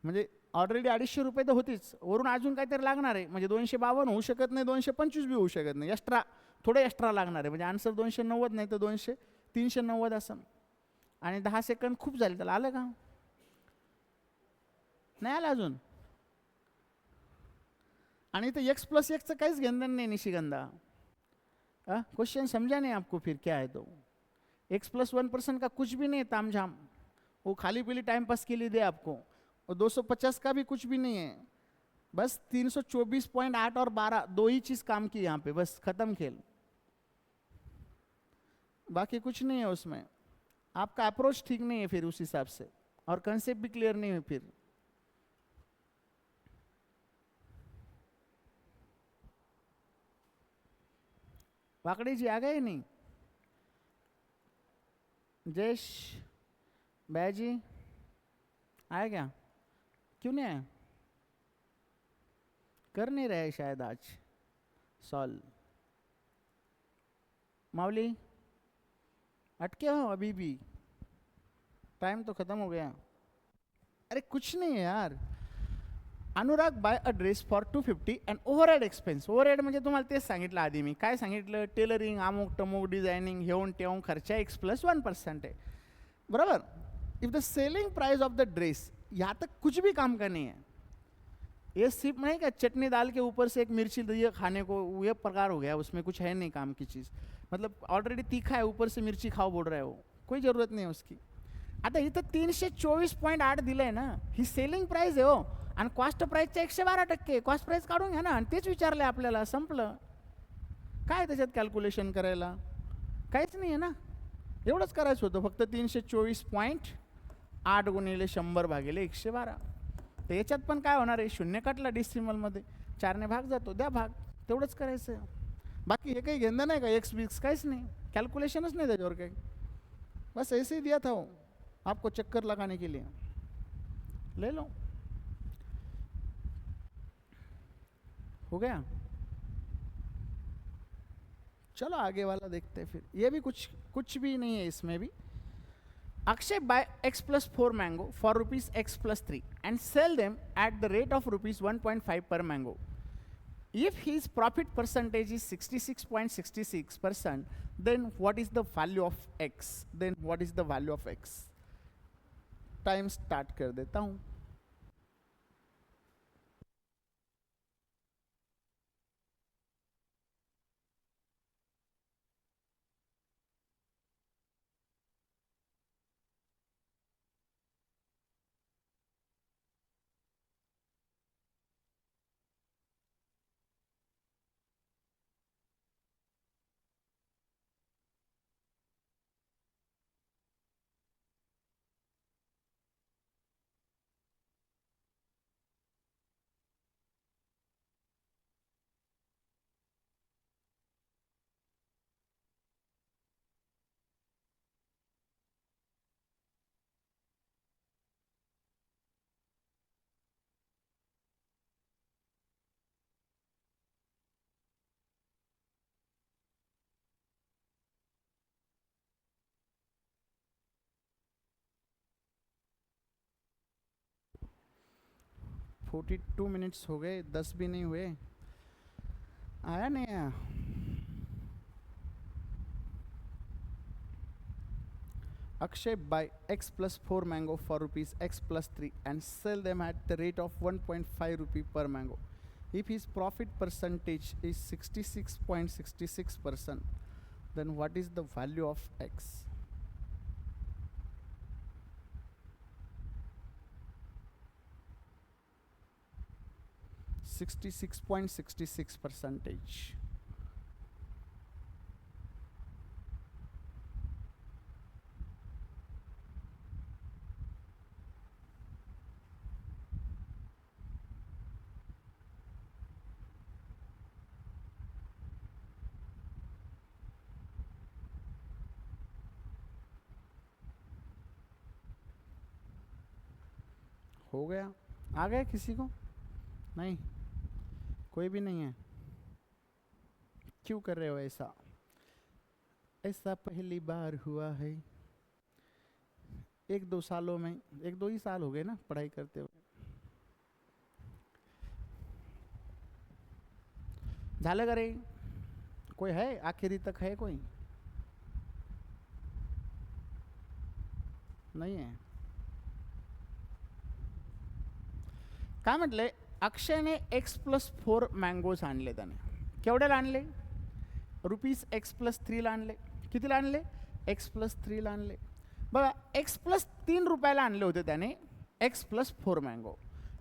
म्हणजे ऑलरेडी 250 रुपये तर होतीच, वरून अजून काहीतरी लागणार आहे. म्हणजे 252 होऊ शकत नाही, 225 बी होऊ शकत नाही. एक्स्ट्रा, थोडे एक्स्ट्रा लागणार आहे. म्हणजे आन्सर 290 नाही तर 390 असं. आणि 10 सेकंद खूप झाले. त्याला आलं का? नाही आलं अजून. आणि इथं x + x काहीच घेणं नाही निशिगंधा. क्वेश्चन समझा नहीं आपको? फिर क्या है तो x + 1% का कुछ भी नहीं, तामझाम. वो खाली पीली टाइम पास के लिए दे आपको. और 250 का भी कुछ भी नहीं है, बस 324.8 और 12 दो ही चीज़ काम की यहाँ पे, बस ख़त्म खेल. बाकी कुछ नहीं है उसमें. आपका अप्रोच ठीक नहीं है फिर उस हिसाब से, और कंसेप्ट भी क्लियर नहीं है फिर. वाकड़ी जी आ गए नहीं? जयेश भैया जी आया क्या? क्यों नहीं आया? कर नहीं रहे शायद आज सॉल्व। मावली अटके हो अभी भी? टाइम तो खत्म हो गया। अरे कुछ नहीं है यार। Anurag buy a dress for 250 and overhead expense. Overhead म्हणजे तुम्हाला तेच सांगितलं आधी मी. काय सांगितलं? टेलरिंग, अमुक टमुक, डिझायनिंग, हेऊन तेऊन खर्च एक्स प्लस 1% आहे, बराबर. If the selling price of the dress, यहाँ तक कुछ भी काम का नहीं है. ये सिर्फ नहीं क्या चटनी डाल के ऊपर से एक मिर्ची दिए खाने को, ये प्रकार हो गया, उसमें कुछ है नहीं काम की चीज़. मतलब ऑलरेडी तीखा है, ऊपर से मिर्ची खाओ बोल रहा है वो, कोई ज़रूरत नहीं है उसकी. आता इथं 324.8 दिलं आहे ना, ही सेलिंग प्राइस आहे हो, आणि कॉस्ट प्राईसच्या 112%. कॉस्ट प्राईस काढून घ्या ना, आणि तेच विचारले आपल्याला, संपलं. काय त्याच्यात कॅल्क्युलेशन करायला? काहीच नाही आहे ना, एवढंच करायचं होतं फक्त. 324.8 गुणिले 100 भागिले 112. तर याच्यात पण काय होणार आहे? शून्य काटला डिसिमलमध्ये, 4ने भाग जातो, द्या भाग, तेवढंच करायचं. बाकी हे काही घेणं नाही का, एक्स बिक्स काहीच नाही, कॅल्क्युलेशनच नाही त्याच्यावर काही. बस ऐसे ही दिया था वो आपको चक्कर लगाने के लिए, ले लो. हो गया? चलो आगे वाला देखते हैं फिर. ये भी कुछ भी नहीं है इसमें भी. Akshay buy x plus 4 mango for rupees x plus 3 and sell them at the rate of rupees 1.5 per mango. If his profit percentage is 66.66%, then what is the value of x? Then what is the value of x? Time start कर देता हूं. $42 minutes हो गए, 10 भी नहीं हुए. आया नहीं आया? Akshay buy x plus 4 mango for rupees x plus 3 and sell them at the rate of 1.5 rupee per mango. If his profit percentage is 66.66%, then what is the value of x? 66.66%. हो गया? आ गया किसी को? नहीं, कोई भी नहीं है. क्यों कर रहे हो ऐसा? ऐसा पहली बार हुआ है. 1-2 सालों में, 1-2 ही साल हो गए ना पढ़ाई करते हुए. झालं का रे? कोई है आखिरी तक? है कोई? नहीं है. काय म्हटले? अक्षयने x+4 मँगोज आणले. त्याने केवढ्याला आणले? रुपीज x+3 आणले. कितीला आणले? x+3 आणले. बघा, x+3 रुपयाला आणले होते त्याने x+4 मँगो.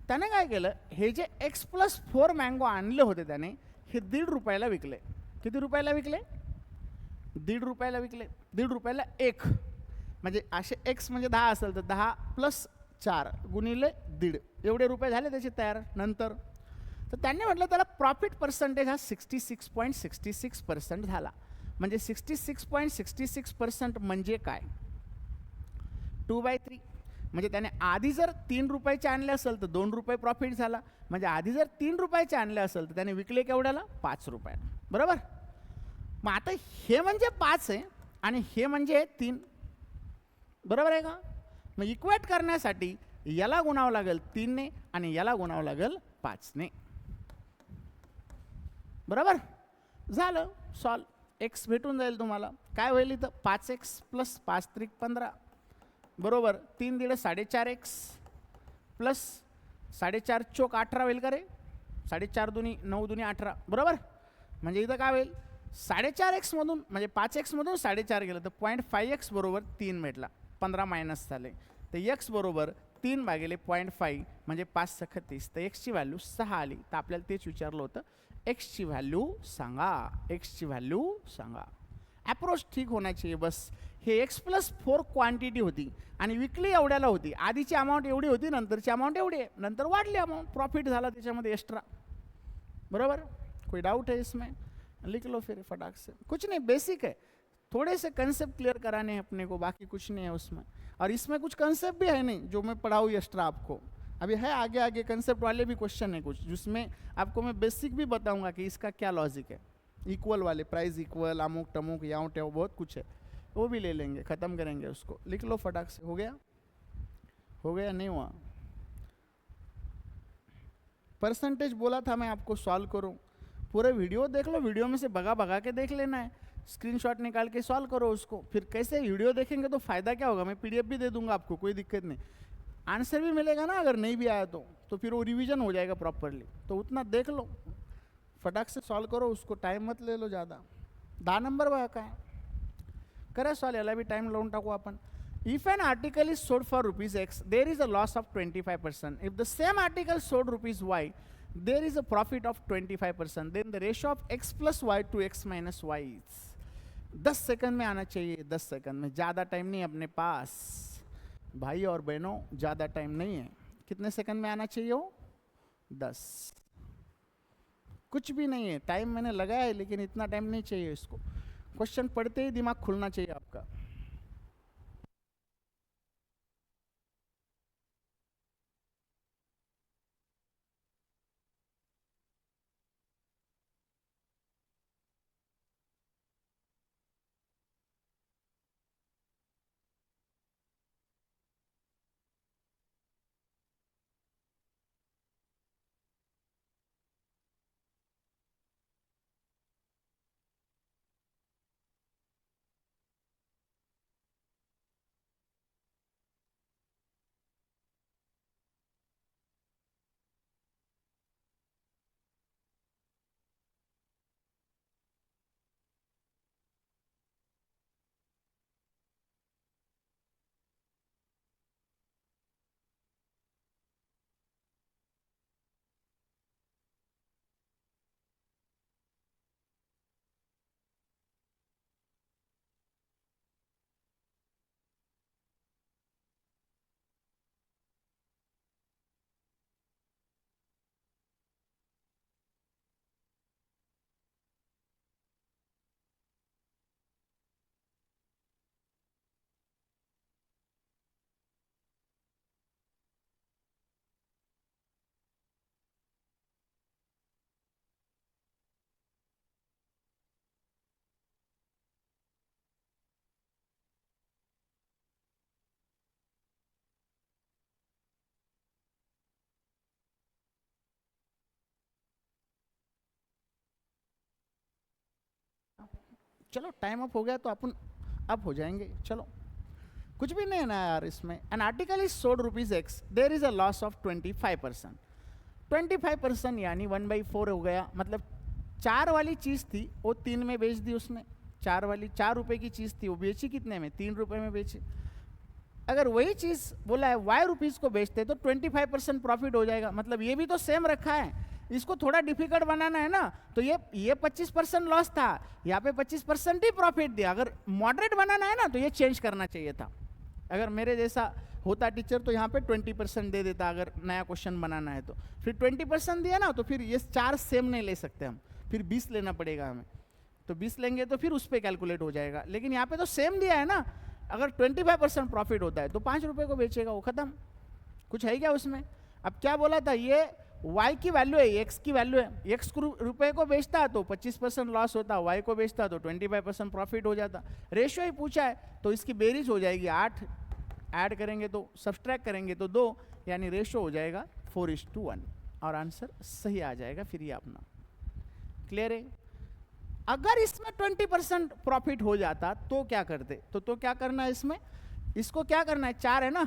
त्याने काय केलं? हे जे x+4 मँगो आणले होते त्याने, हे 1.5 रुपयाला विकले. किती रुपयाला विकले? 1.5 रुपयाला विकले. 1.5 रुपयाला 1 म्हणजे असे x म्हणजे 10 असेल तर 10 + 4 गुणिले 1.5 एवढे रुपये झाले त्याचे तयार. नंतर तर त्यांनी म्हटलं त्याला प्रॉफिट पर्सेंटेज हा 66.66% झाला. म्हणजे 66.66% म्हणजे काय, 2/3. म्हणजे त्याने आधी जर 3 रुपयाचे आणले असेल तर 2 रुपये प्रॉफिट झाला. म्हणजे आधी जर 3 रुपयाचे आणले असेल तर त्याने विकले केवढ्याला, 5 रुपयाला. बरोबर. मग आता हे म्हणजे 5 आहे आणि हे म्हणजे 3. बरोबर आहे का. मग इक्वेट करण्यासाठी याला गुणावं लागेल 3ने आणि याला गुणावं लागेल 5ने. बरोबर. झालं सॉल्व. एक्स भेटून जाईल तुम्हाला. काय होईल इथं, 5x प्लस 5 त्रिक 15 बरोबर 3 दिडे 4.5x प्लस 4.5 चोक 18 होईल का रे. 4.5 दुनी 9 दुनी 18 बरोबर. म्हणजे इथं काय होईल, 4.5x मधून म्हणजे 5x मधून 4.5 गेलं तर 0.5x बरोबर 3 भेटला. 15 मायनस झाले तर x बरोबर 3 भागिले 0.5 म्हणजे 5 × 30. तर x ची व्हॅल्यू 6 आली. तर आपल्याला तेच विचारलं होतं, x ची व्हॅल्यू सांगा, x ची व्हॅल्यू सांगा. अप्रोच ठीक होना चाहिए बस. हे x+4 क्वांटिटी होती आणि विकली एवढ्याला होती. आधीची अमाऊंट एवढी होती, नंतरची अमाऊंट एवढी आहे. नंतर वाढली अमाऊंट, प्रॉफिट झाला त्याच्यामध्ये एक्स्ट्रा. बरोबर. कोई डाउट है इसमें, लिख लो फिर फटाक से. कुछ नहीं, बेसिक है. थोड़े से कंसेप्ट क्लियर कराने हैं अपने को, बाकी कुछ नहीं है उसमें. और इसमें कुछ कंसेप्ट भी है नहीं जो मैं पढ़ाऊँ एक्स्ट्रा आपको. अभी है आगे आगे कंसेप्ट वाले भी क्वेश्चन है कुछ, जिसमें आपको मैं बेसिक भी बताऊंगा कि इसका क्या लॉजिक है. इक्वल वाले, प्राइस इक्वल, अमुक टमुक याँ ट्याँ बहुत कुछ है, वो भी ले लेंगे, ख़त्म करेंगे उसको. लिख लो फटाक से. हो गया, हो गया नहीं हुआ. परसेंटेज बोला था मैं आपको सॉल्व करूं. पूरे वीडियो देख लो, वीडियो में से भगा भगा के देख लेना है, स्क्रीनशॉट निकाल के सॉल्व करो उसको. फिर कैसे वीडियो देखेंगे तो फ़ायदा क्या होगा, मैं PDF भी दे दूंगा आपको, कोई दिक्कत नहीं. आंसर भी मिलेगा ना अगर नहीं भी आया तो फिर वो रिवीजन हो जाएगा प्रॉपरली. तो उतना देख लो, फटाक से सॉल्व करो उसको, टाइम मत ले लो ज़्यादा. 10 नंबर बघा काय करा सॉल्व, याला भी टाइम लावून टाकू आपण. If an article is sold for ₹X, there is a loss of 25%. If the same article sold ₹Y, there is a profit of 25%. Then the ratio of x plus y to x minus y is 10 second में आना चाहिए. 10 second में, ज़्यादा time नहीं अपने pass भाई और बहनों, ज़्यादा टाइम नहीं है. कितने सेकंड में आना चाहिए हो, 10. कुछ भी नहीं है, टाइम मैंने लगाया है लेकिन इतना टाइम नहीं चाहिए इसको. क्वेश्चन पढ़ते ही दिमाग खुलना चाहिए आपका. चलो टाइम अप हो गया तो अपन अप हो जाएंगे. चलो कुछ भी नहीं है ना यार इसमें. An article is sold ₹X, there is a loss of 25%. 25% यानी 1/4 हो गया. मतलब 4 वाली चीज़ थी वो 3 में बेच दी उसने. 4 रुपए की चीज़ थी वो बेची कितने में, 3 रुपए में बेची. अगर वही चीज़ बोला है ₹Y को बेचते तो 25% प्रॉफिट हो जाएगा. मतलब ये भी तो सेम रखा है, इसको थोड़ा डिफिकल्ट बनाना है ना. तो ये 25% लॉस था, यहाँ पे 25% ही प्रॉफिट दिया. अगर मॉडरेट बनाना है ना तो ये चेंज करना चाहिए था. अगर मेरे जैसा होता टीचर तो यहाँ पे 20% दे देता अगर नया क्वेश्चन बनाना है तो. फिर 20% दिया ना तो फिर ये 4 सेम नहीं ले सकते हम, फिर 20 लेना पड़ेगा हमें. तो 20 लेंगे तो फिर उस पर कैलकुलेट हो जाएगा, लेकिन यहाँ पे तो सेम दिया है ना, अगर 25% प्रॉफिट होता है तो 5 रुपये को बेचेगा, वो खत्म, कुछ है क्या उसमें। अब क्या बोला था, ये y की वैल्यू है, x की वैल्यू है, x रुपये को बेचता है तो 25% लॉस होता, y को बेचता तो 25% प्रॉफिट हो जाता। रेशियो ही पूछा है तो इसकी बेरीज हो जाएगी 8, ऐड करेंगे तो सब्सट्रैक्ट करेंगे तो 2, यानी रेशियो हो जाएगा 4:1 और आंसर सही आ जाएगा फिर ये अपना। क्लियर है। अगर इसमें 20% प्रॉफिट हो जाता तो क्या करते, तो क्या करना है इसमें, इसको क्या करना है, 4 है ना,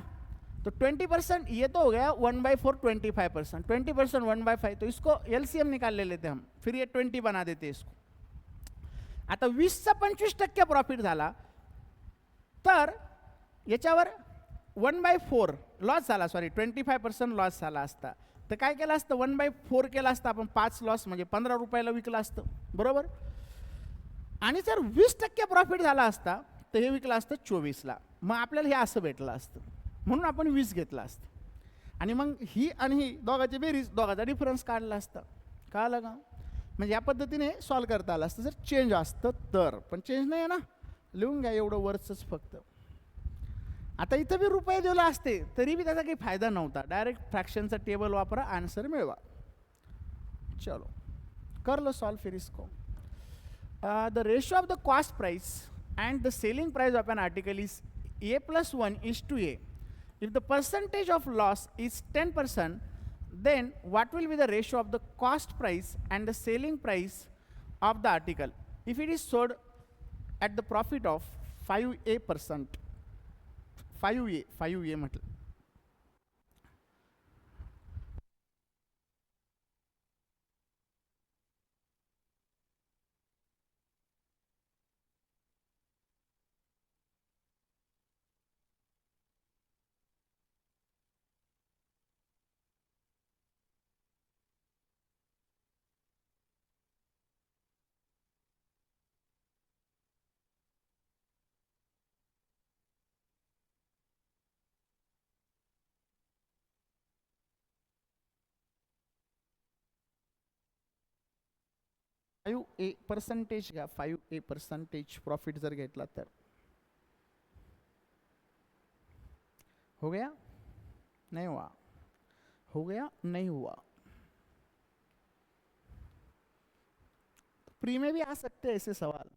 तो 20%, ये तो हो गया 1/4 25%, 20% 1/5, तो इसको एलसीएम निकाल लेते हम, फिर ये 20 बना देते इसको। आता 20 चा 25% प्रॉफिट झाला तर याच्यावर 1/4 लॉस झाला, सॉरी 25% लॉस झाला असता तर काय केलं असतं, 1/4 केलं असतं आपण, 5 लॉस म्हणजे 15 रुपयाला विकलं असतं, बरोबर। आणि जर 20% प्रॉफिट झाला असता तर हे विकलं असतं 24ला, मग आपल्याला हे असं भेटलं असतं, म्हणून आपण 20 घेतला असतं आणि मग ही आणि ही दोघांची बेरीज, दोघांचा डिफरन्स काढला असता, कळलं का। म्हणजे या पद्धतीने सॉल्व करता आलं असतं जर चेंज असतं तर, पण चेंज नाही आहे ना, लिहून घ्या एवढं वरचंच फक्त। आता इथं बी रुपये दिला असते तरी बी त्याचा काही फायदा नव्हता, डायरेक्ट फ्रॅक्शनचा टेबल वापरा, आन्सर मिळवा। चलो कर लो सॉल्व फिर इसको। The ratio of the cost price end the selling price of N article is A+1:A। If the percentage of loss is 10%, then what will be the ratio of the cost price and the selling price of the article if it is sold at the profit of 5A%? 5A मतलब percentage घ्या, 5% profit जर घेतला तर हो गया, नहीं हुआ, हो गया, नहीं हुआ। प्री में भी आ सकते हैं ऐसे सवाल।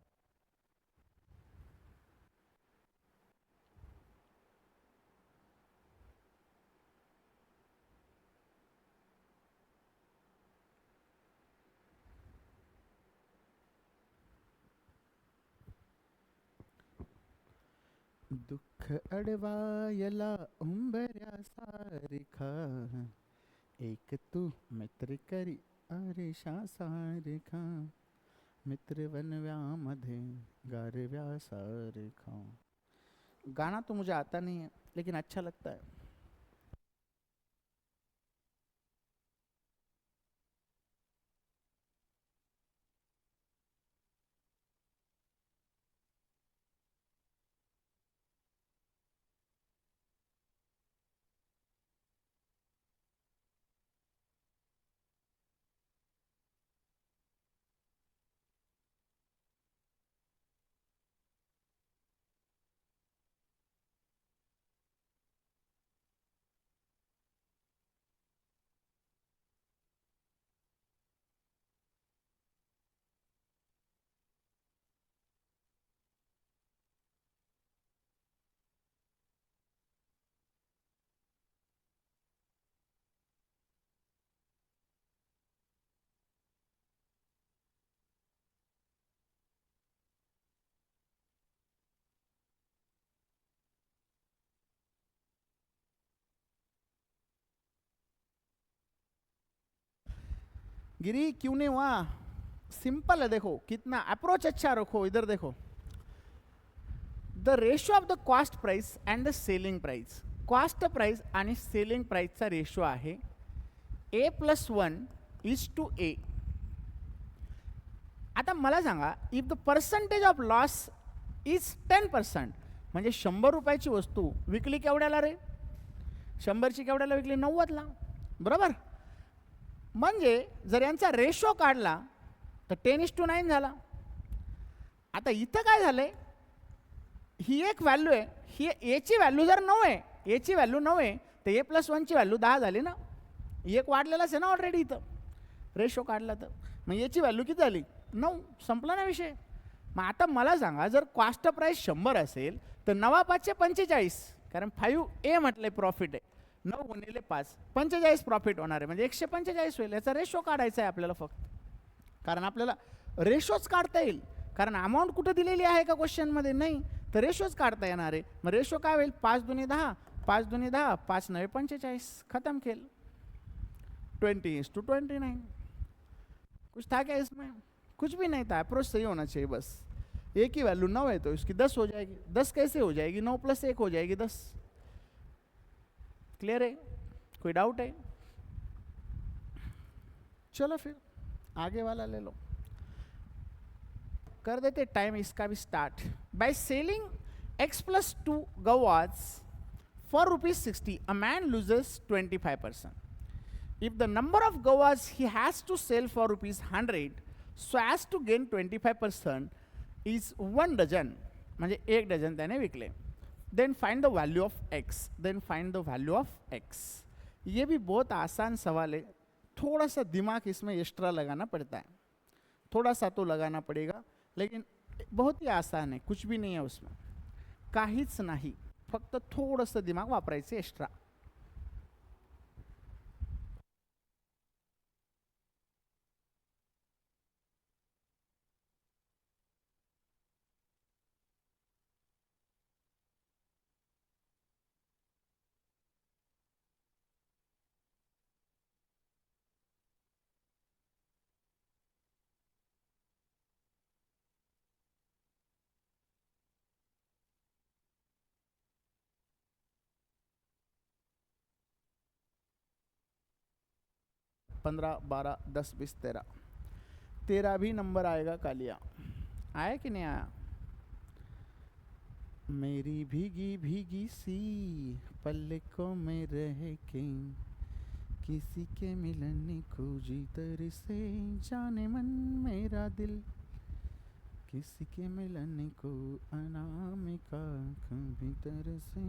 दुःख अडवायला उंबऱ्यासारखा, एक तू मित्र करी आरेशा सारखा, मित्र वनव्यामध्ये गारव्यासारखा। गाना तो मुझे आता नहीं है लेकिन अच्छा लगता है। गिरी क्यों नहीं हुआ, सिंपल है, देखो कितना अप्रोच अच्छा रखो, इधर देखो, the ratio of the cost price end the selling price, cost price आणि सेलिंग प्राइसचा रेशियो आहे A+1:A। आता मला सांगा, if the percentage of loss is 10%, म्हणजे 100 रुपयाची वस्तू विकली केवढ्याला रे, 100ची केवढ्याला विकली, 90ला, बरोबर। म्हणजे जर यांचा रेशो काढला तर 10:9 झाला, आता इथं काय झालंय, ही एक व्हॅल्यू आहे, ही एची व्हॅल्यू जर 9 आहे, एची व्हॅल्यू 9 आहे, तर A+1ची व्हॅल्यू 10 झाली ना, एक वाढलेलाच आहे ना ऑलरेडी इथं रेशो काढला तर. मग याची व्हॅल्यू किती झाली, 9, संपला ना विषय. मग आता मला सांगा, जर कॉस्ट प्राईस 100 असेल तर 9 5 45, कारण 5A म्हटलंय प्रॉफिट आहे, 9 गुणिले 5 45 प्रॉफिट होणार आहे, म्हणजे 145 होईल. याचा रेशो काढायचा आहे आपल्याला फक्त, कारण आपल्याला रेशोच काढता येईल, कारण अमाऊंट कुठं दिलेली आहे का क्वेश्चनमध्ये, नाही, तर रेशोच काढता येणार आहे. मग रेशो काय होईल, 5 दुनी 10, 5 दुनी 10, 5 9 45, खत्म खेल. 20:29. कुछ था क्या इसमें, कुछ भी नहीं था, अप्रोच सही होना चाहिए बस. ए की वैल्यू 9 है तो इसकी 10 हो जाएगी. 10 कैसे हो जाएगी, 9 + 1 हो जाएगी 10. क्लियर है, कोई डाउट है? चलो फिर आगे वाला ले लो, कर देते टाइम इसका भी start. By selling X+2 Gawas for ₹60, a man loses 25%. If the number of gavas he has to sell for ₹100, so as to gain 25% is 1 dozen, म्हणजे 1 डझन त्याने विकले. Then find the value of X. Then find the value of X. ये भी बहुत आसान सवाल है, थोड़ा सा दिमाग इसमें एक्स्ट्रा लगाना पड़ता है, थोड़ा सा तो लगाना पड़ेगा, लेकिन बहुत ही आसान है, कुछ भी नहीं है उसमें, काहीच नाही, फक्त थोडंसं दिमाग वापरायचं एक्स्ट्रा. पंद्रह 12 10 20 13 भी नंबर आएगा कालिया. आया कि नहीं आया? मेरी भीगी भीगी सी पलकों में रह के किसी के मिलने को जी तरसे, जाने मन मेरा दिल किसी के मिलने को अनामिका कभी तरसे.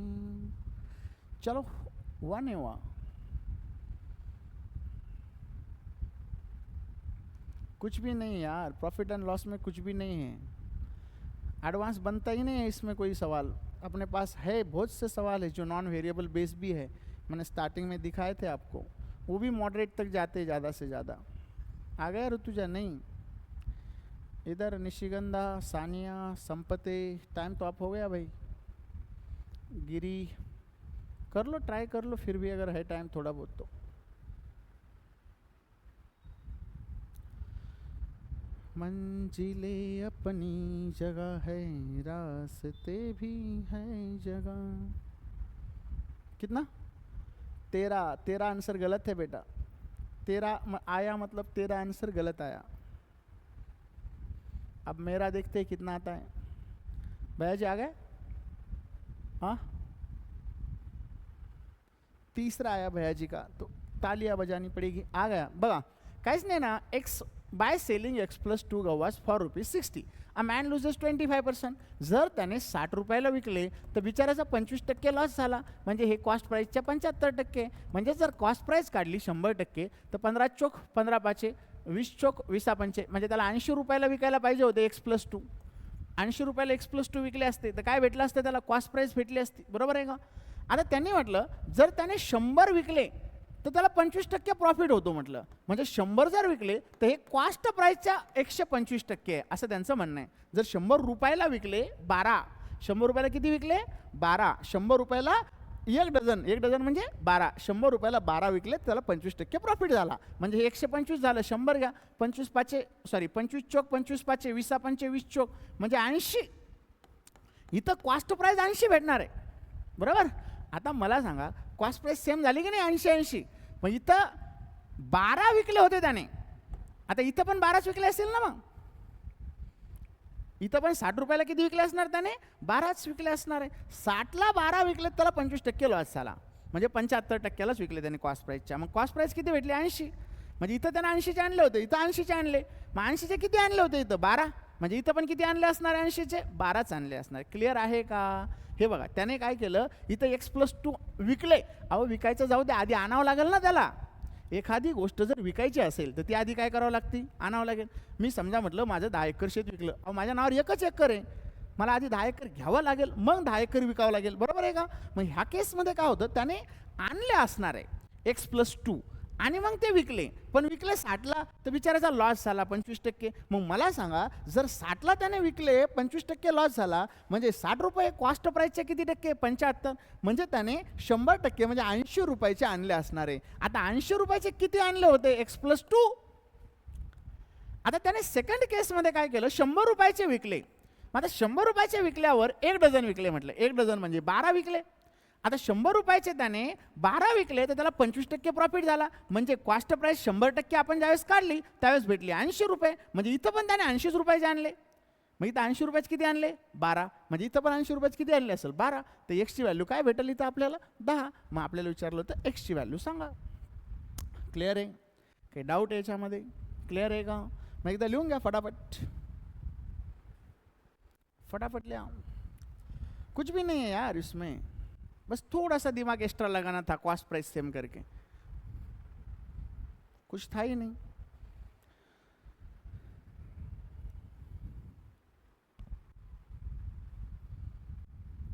चलो हुआ नहीं हुआ, कुछ भी नहीं यार, प्रॉफिट एंड लॉस में कुछ भी नहीं है, एडवांस बनता ही नहीं है इसमें कोई सवाल. अपने पास है बहुत से सवाल है जो नॉन वेरिएबल बेस भी है, मैंने स्टार्टिंग में दिखाए थे आपको, वो भी मॉडरेट तक जाते ज़्यादा से ज़्यादा. आ गया ऋतुजा? नहीं, इधर निशिगंधा, सानिया, संपते, टाइम तो आप हो गया भाई. गिरी, कर लो, ट्राई कर लो फिर भी अगर है टाइम थोड़ा बहुत तो. मंजिलें अपनी जगह है, रास्ते भी है जगह. कितना? 13 आंसर गलत है बेटा. 13 आया मतलब 13 आंसर गलत आया. अब मेरा देखते हैं कितना आता है. भैया जी आ गए? हाँ, तीसरा आया भैया जी का, तो तालियां बजानी पड़ेगी. आ गया बघा, काहीच नाही ना. X by selling X+2 Gawas for ₹60, a man loses 25%. जर त्याने 60 रुपयाला विकले तर बिचाराचा 25% लॉस झाला, म्हणजे हे कॉस्ट प्राईसच्या 75%. म्हणजे जर कॉस्ट प्राईस काढली 100%, तर 15 चोक 15 पाचे 20 चोक 20 पंचे, म्हणजे त्याला 80 रुपयाला विकायला पाहिजे होते X+2. 80 रुपयाला X+2 विकले असते तर काय भेटलं असतं त्याला, कॉस्ट प्राईस भेटली असती, बरोबर आहे का? आता त्यांनी म्हटलं जर त्याने 100 विकले तर त्याला 25% प्रॉफिट होतो म्हटलं, म्हणजे 100 जर विकले तर हे कॉस्ट प्राईसच्या 125% आहे, असं त्यांचं म्हणणं आहे. जर 100 रुपयाला विकले 12, 100 रुपयाला किती विकले 12, 100 रुपयाला 1 डझन, 1 डझन म्हणजे 12, 100 रुपयाला 12 विकले त्याला 25% प्रॉफिट झाला, म्हणजे हे 125 झालं. 100 घ्या, 25 पाचे सॉरी 25 चोक 25 पाचे 20 पंचे 20 चोक म्हणजे 80. इथं कॉस्ट प्राईस 80 भेटणार आहे, बरोबर. आता मला सांगा कॉस्ट प्राईस सेम झाली की नाही, 80. मग इथं 12 विकले होते त्याने, आता इथं पण 12च विकले असेल ना. मग इथं पण 60 रुपयाला किती विकले असणार त्याने, 12च विकले असणार आहे. 60ला 12 विकले त्याला 25% लॉस झाला, म्हणजे 75%लाच विकले त्याने कॉस्ट प्राईसच्या. मग कॉस्ट प्राईस किती भेटली, 80. म्हणजे इथं त्याने 80चे आणले होते, इथं 80चे आणले. मग 80चे किती आणले होते इथं, 12. म्हणजे इथं पण किती आणले असणार आहे 80चे 12च आणले असणार. क्लिअर आहे का? हे बघा त्याने काय केलं, इथं x+2 विकले. अहो विकायचं जाऊ दे, आधी आणावं लागेल ना त्याला. एखादी गोष्ट जर विकायची असेल तर ती आधी काय करावं लागते, आणावं लागेल. मी समजा म्हटलं माझं 10 एकर शेत विकलं, अहो माझ्या नावावर 1च एकर आहे, मला आधी 10 एकर घ्यावं लागेल, मग 10 एकर विकावं लागेल, बरोबर आहे का? मग ह्या केसमध्ये काय होतं, त्याने आणले असणार आहे x+2 आणि मग ते विकले, पण विकले 60ला तर बिचाराचा लॉस झाला 25%. मग मला सांगा, जर 60ला त्याने विकले 25% लॉस झाला, म्हणजे 60 रुपये कॉस्ट प्राईसचे किती टक्के, 75, म्हणजे त्याने 100% म्हणजे 80 रुपयाचे आणले असणार आहे. आता 80 रुपयाचे किती आणले होते x+2. आता त्याने सेकंड केसमध्ये काय केलं, 100 रुपयाचे विकले. मग आता 100 रुपयाचे विकल्यावर 1 डझन विकले, म्हटलं 1 डझन म्हणजे 12 विकले. आता 100 रुपयाचे त्याने 12 विकले तर त्याला 25% प्रॉफिट झाला. म्हणजे कॉस्ट प्राईस 100% आपण ज्यावेळेस काढली त्यावेळेस भेटली 80 रुपये. म्हणजे इथं पण त्याने 80 रुपयाचे आणले. मग इथं 80 रुपयाचे किती आणले, 12. म्हणजे इथं पण 80 रुपयाचे किती आणले असेल, 12. तर एक्सची व्हॅल्यू काय भेटेल इथं आपल्याला, 10. मग आपल्याला विचारलं तर एक्सची व्हॅल्यू सांगा. क्लिअर आहे? काही डाऊट आहे याच्यामध्ये? क्लिअर आहे का? मग एकदा लिहून घ्या फटाफट, फटाफट लिहा. कुछ भी नहीं है यार इसमें, बस थोड़ा सा दिमाग एक्स्ट्रा लगाना था कॉस्ट प्राइस सेम करके, कुछ था ही नहीं.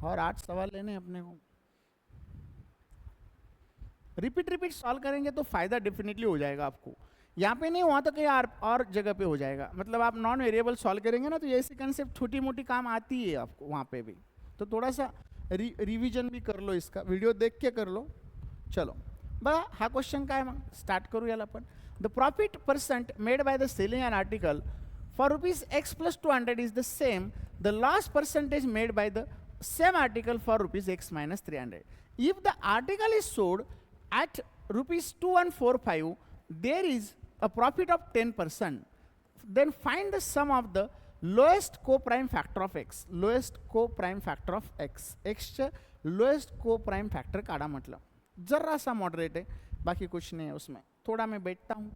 और 8 सवाल लेने अपने को. रिपीट सॉल्व करेंगे तो फायदा डेफिनेटली हो जाएगा आपको. यहाँ पे नहीं हुआ तो कहीं और जगह पे हो जाएगा. मतलब आप नॉन वेरिएबल सॉल्व करेंगे ना, तो ये ऐसी कंसेप्ट छोटी मोटी काम आती है आपको वहाँ पे भी. तो थोड़ा सा रिविजन भी कर लो, इसका वीडियो देख के कर लो. चलो बघा हा क्वेश्चन काय, मग स्टार्ट करू याला आपण. The profit percent made by the selling an article for ₹x+200 is the same the loss percentage made by the same article for ₹x-300. If the article is sold at ₹2145, there is a profit of 10%. Then find the sum of the lowest co-prime factor of x. Lowest co-prime factor of x. x चे lowest co-prime factor काढा म्हटलं. जरा सा moderate है, बाकी कुछ नहीं है उसमें. थोड़ा मैं बैठता हूँ.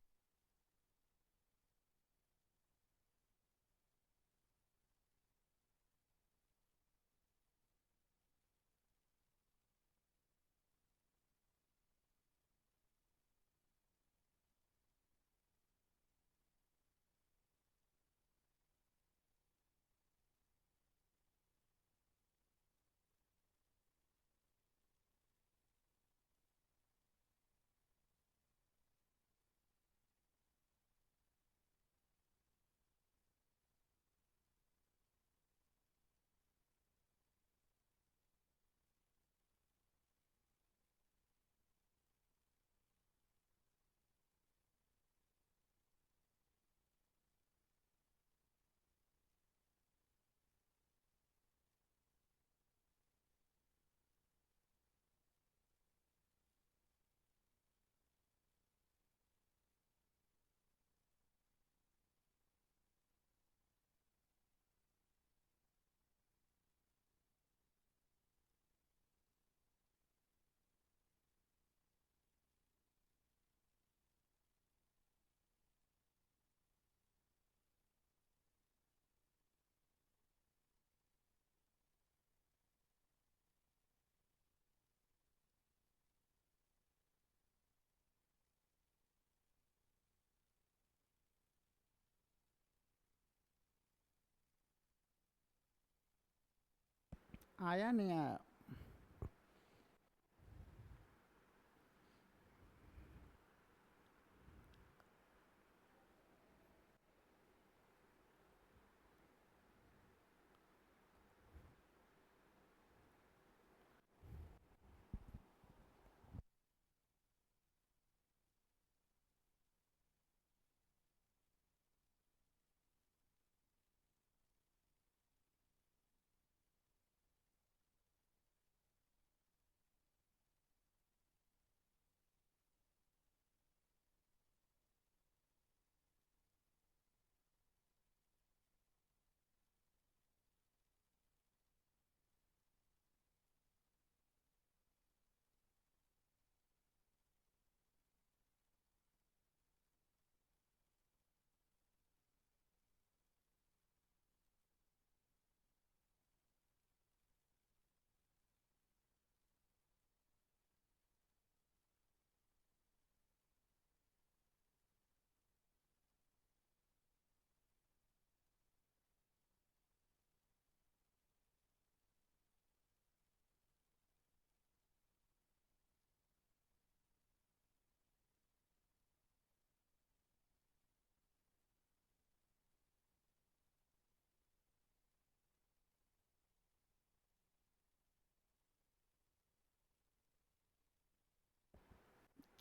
आया नहीं आया.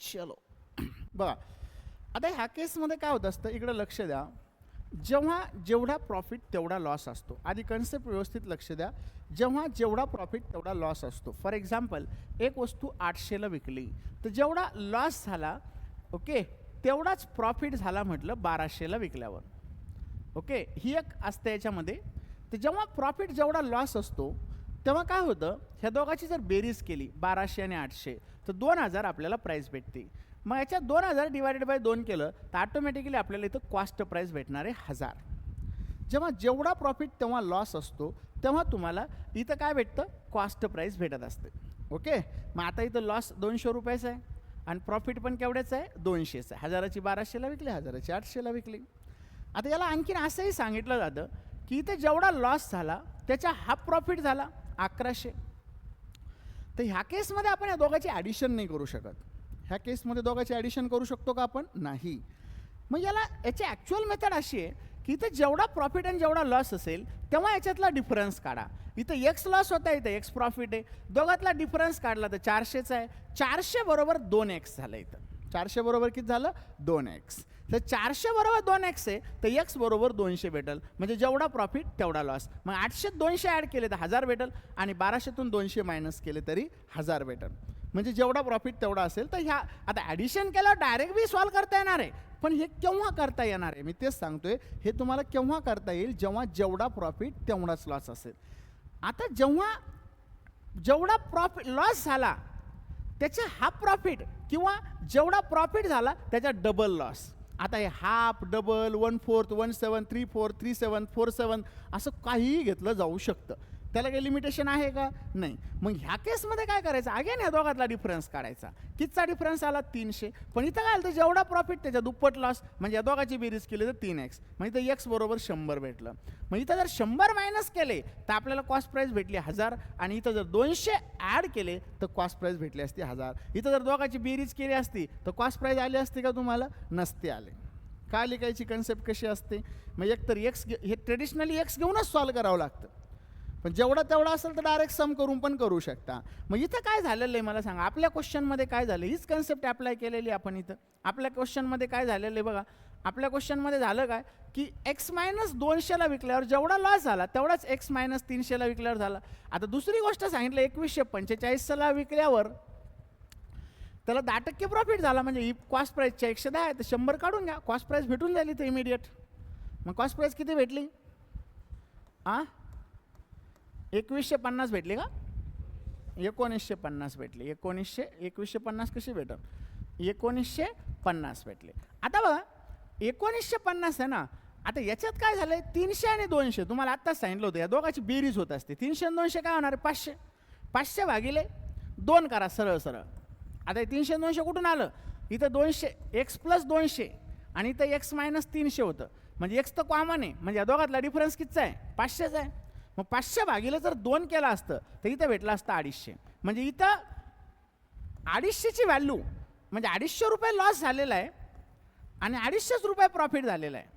चलो बघा, आता ह्या केसमध्ये काय होत असतं, इकडं लक्ष द्या. जेव्हा जेवढा प्रॉफिट तेवढा लॉस असतो. आधी कन्सेप्ट व्यवस्थित लक्ष द्या. जेव्हा जेवढा प्रॉफिट तेवढा लॉस असतो. फॉर एक्झाम्पल, एक वस्तू 800ला विकली तर जेवढा लॉस झाला, ओके, तेवढाच प्रॉफिट झाला म्हटलं 1200ला विकल्यावर. ओके, ही एक असते याच्यामध्ये. तर जेव्हा प्रॉफिट जेवढा लॉस असतो तेव्हा काय होतं, ह्या दोघांची जर बेरीज केली 1200 आणि 800 तर 2000 आपल्याला प्राईस भेटते. मग याच्यात 2000 डिवायडेड बाय 2 केलं तर ऑटोमॅटिकली आपल्याला इथं कॉस्ट प्राईस भेटणार आहे 1000. जेव्हा जेवढा प्रॉफिट तेव्हा लॉस असतो तेव्हा तुम्हाला इथं काय भेटतं, कॉस्ट प्राईस भेटत असते. ओके, मग आता इथं लॉस 200 रुपयाचा आहे आणि प्रॉफिट पण केवढ्याचं आहे, 200चं आहे. 1000ची 1200ला विकली, 1000ची 800ला विकली. आता याला आणखीन असंही सांगितलं जातं की इथे जेवढा लॉस झाला त्याचा हाफ प्रॉफिट झाला 1100. तर ह्या केसमध्ये आपण या दोघांची ॲडिशन नाही करू शकत. ह्या केसमध्ये दोघांची ॲडिशन करू शकतो का आपण, नाही. मग याची ॲक्च्युअल मेथड अशी आहे की इथं जेवढा प्रॉफिट आणि जेवढा लॉस असेल तेव्हा याच्यातला डिफरन्स काढा. इथं एक्स लॉस होता, इथं एक्स प्रॉफिट आहे. दोघातला डिफरन्स काढला तर 400चा आहे. 400 बरोबर 2x झालं. इथं 400 बरोबर किती झालं, 2x. तर 400 बरोबर 2x आहे तर x बरोबर 200 भेटेल. म्हणजे जेवढा प्रॉफिट तेवढा लॉस. मग 800 200 ॲड केले तर 1000 भेटेल आणि 1200तून 200 मायनस केले तरी 1000 भेटेल. म्हणजे जेवढा प्रॉफिट तेवढा असेल. तर ह्या आता ॲडिशन केल्यावर डायरेक्ट बी सॉल्व करता येणार आहे, पण हे केव्हा करता येणार आहे, मी तेच सांगतोय. हे तुम्हाला केव्हा करता येईल, जेव्हा जेवढा प्रॉफिट तेवढाच लॉस असेल. आता जेव्हा जेवढा प्रॉफिट लॉस झाला त्याचे हाफ प्रॉफिट किंवा जेवढा प्रॉफिट झाला त्याचा डबल लॉस. आता हे हाफ, डबल, 1/4, 1/7, 3/4, 3/7, 4/7 असं काहीही घेतलं जाऊ शकतं. त्याला काही लिमिटेशन आहे का, नाही. मग ह्या केसमध्ये काय करायचं, अगेन ह्या दोघातला डिफरन्स काढायचा. कितीचा डिफरन्स आला, 300. पण इथं काय आलं, जेवढा प्रॉफिट त्याच्या दुप्पट लॉस. म्हणजे या दोघांची बेरीज केली तर 3x. मग इथं x बरोबर 100 भेटलं. मग इथं जर 100 मायनस केले तर आपल्याला कॉस्ट प्राईस भेटली 1000 आणि इथं जर 200 ॲड केले तर कॉस्ट प्राईस भेटली असती 1000. इथं जर दोघांची बेरीज केली असती तर कॉस्ट प्राईस आली असती का तुम्हाला, नसते आले. का लिहायची कन्सेप्ट कशी असते, मग एकतर एक्स हे ट्रेडिशनली एक्स घेऊनच सॉल्व करावं लागतं. पण जेवढा तेवढा असेल तर डायरेक्ट सम करून पण करू शकता. मग इथं काय झालेलं आहे मला सांगा, आपल्या क्वेश्चनमध्ये काय झालं, हीच कन्सेप्ट अप्लाय केलेली आपण इथं. आपल्या क्वेश्चनमध्ये काय झालेलं आहे बघा, आपल्या क्वेश्चनमध्ये झालं काय की x मायनस 200ला विकल्यावर जेवढा लॉस झाला तेवढाच x मायनस 300ला विकल्यावर झाला. आता दुसरी गोष्ट सांगितलं, 2145ला विकल्यावर त्याला 10% प्रॉफिट झाला. म्हणजे ही कॉस्ट प्राईसच्या 110 आहे तर 100 काढून घ्या, कॉस्ट प्राईस भेटून जाईल इथे इमिडिएट. मग कॉस्ट प्राईस किती भेटली, 2150 भेटली का, 1950 भेटली. 2150 कशी भेटल, 1950 भेटले. आता बघा 1950 आहे ना. आता याच्यात काय झालंय, 300 आणि 200 तुम्हाला आत्ताच सांगितलं होतं या दोघांची बेरीज होत असते. 300 आणि 200 काय होणार आहे, 500. 500 भागिले 2 करा सरळ सरळ. आता 300 आणि 200 कुठून आलं, इथं 200 x प्लस 200 आणि इथं x मायनस 300 होतं. म्हणजे x तर कॉमन आहे, म्हणजे या दोघातला डिफरन्स कितीचा आहे, 500चा आहे. मग 500 भागिले जर 2 केला असतं तर इथं भेटलं असतं 250. म्हणजे इथं 250ची व्हॅल्यू म्हणजे 250 रुपये लॉस झालेला आहे आणि 250 रुपये प्रॉफिट झालेला आहे,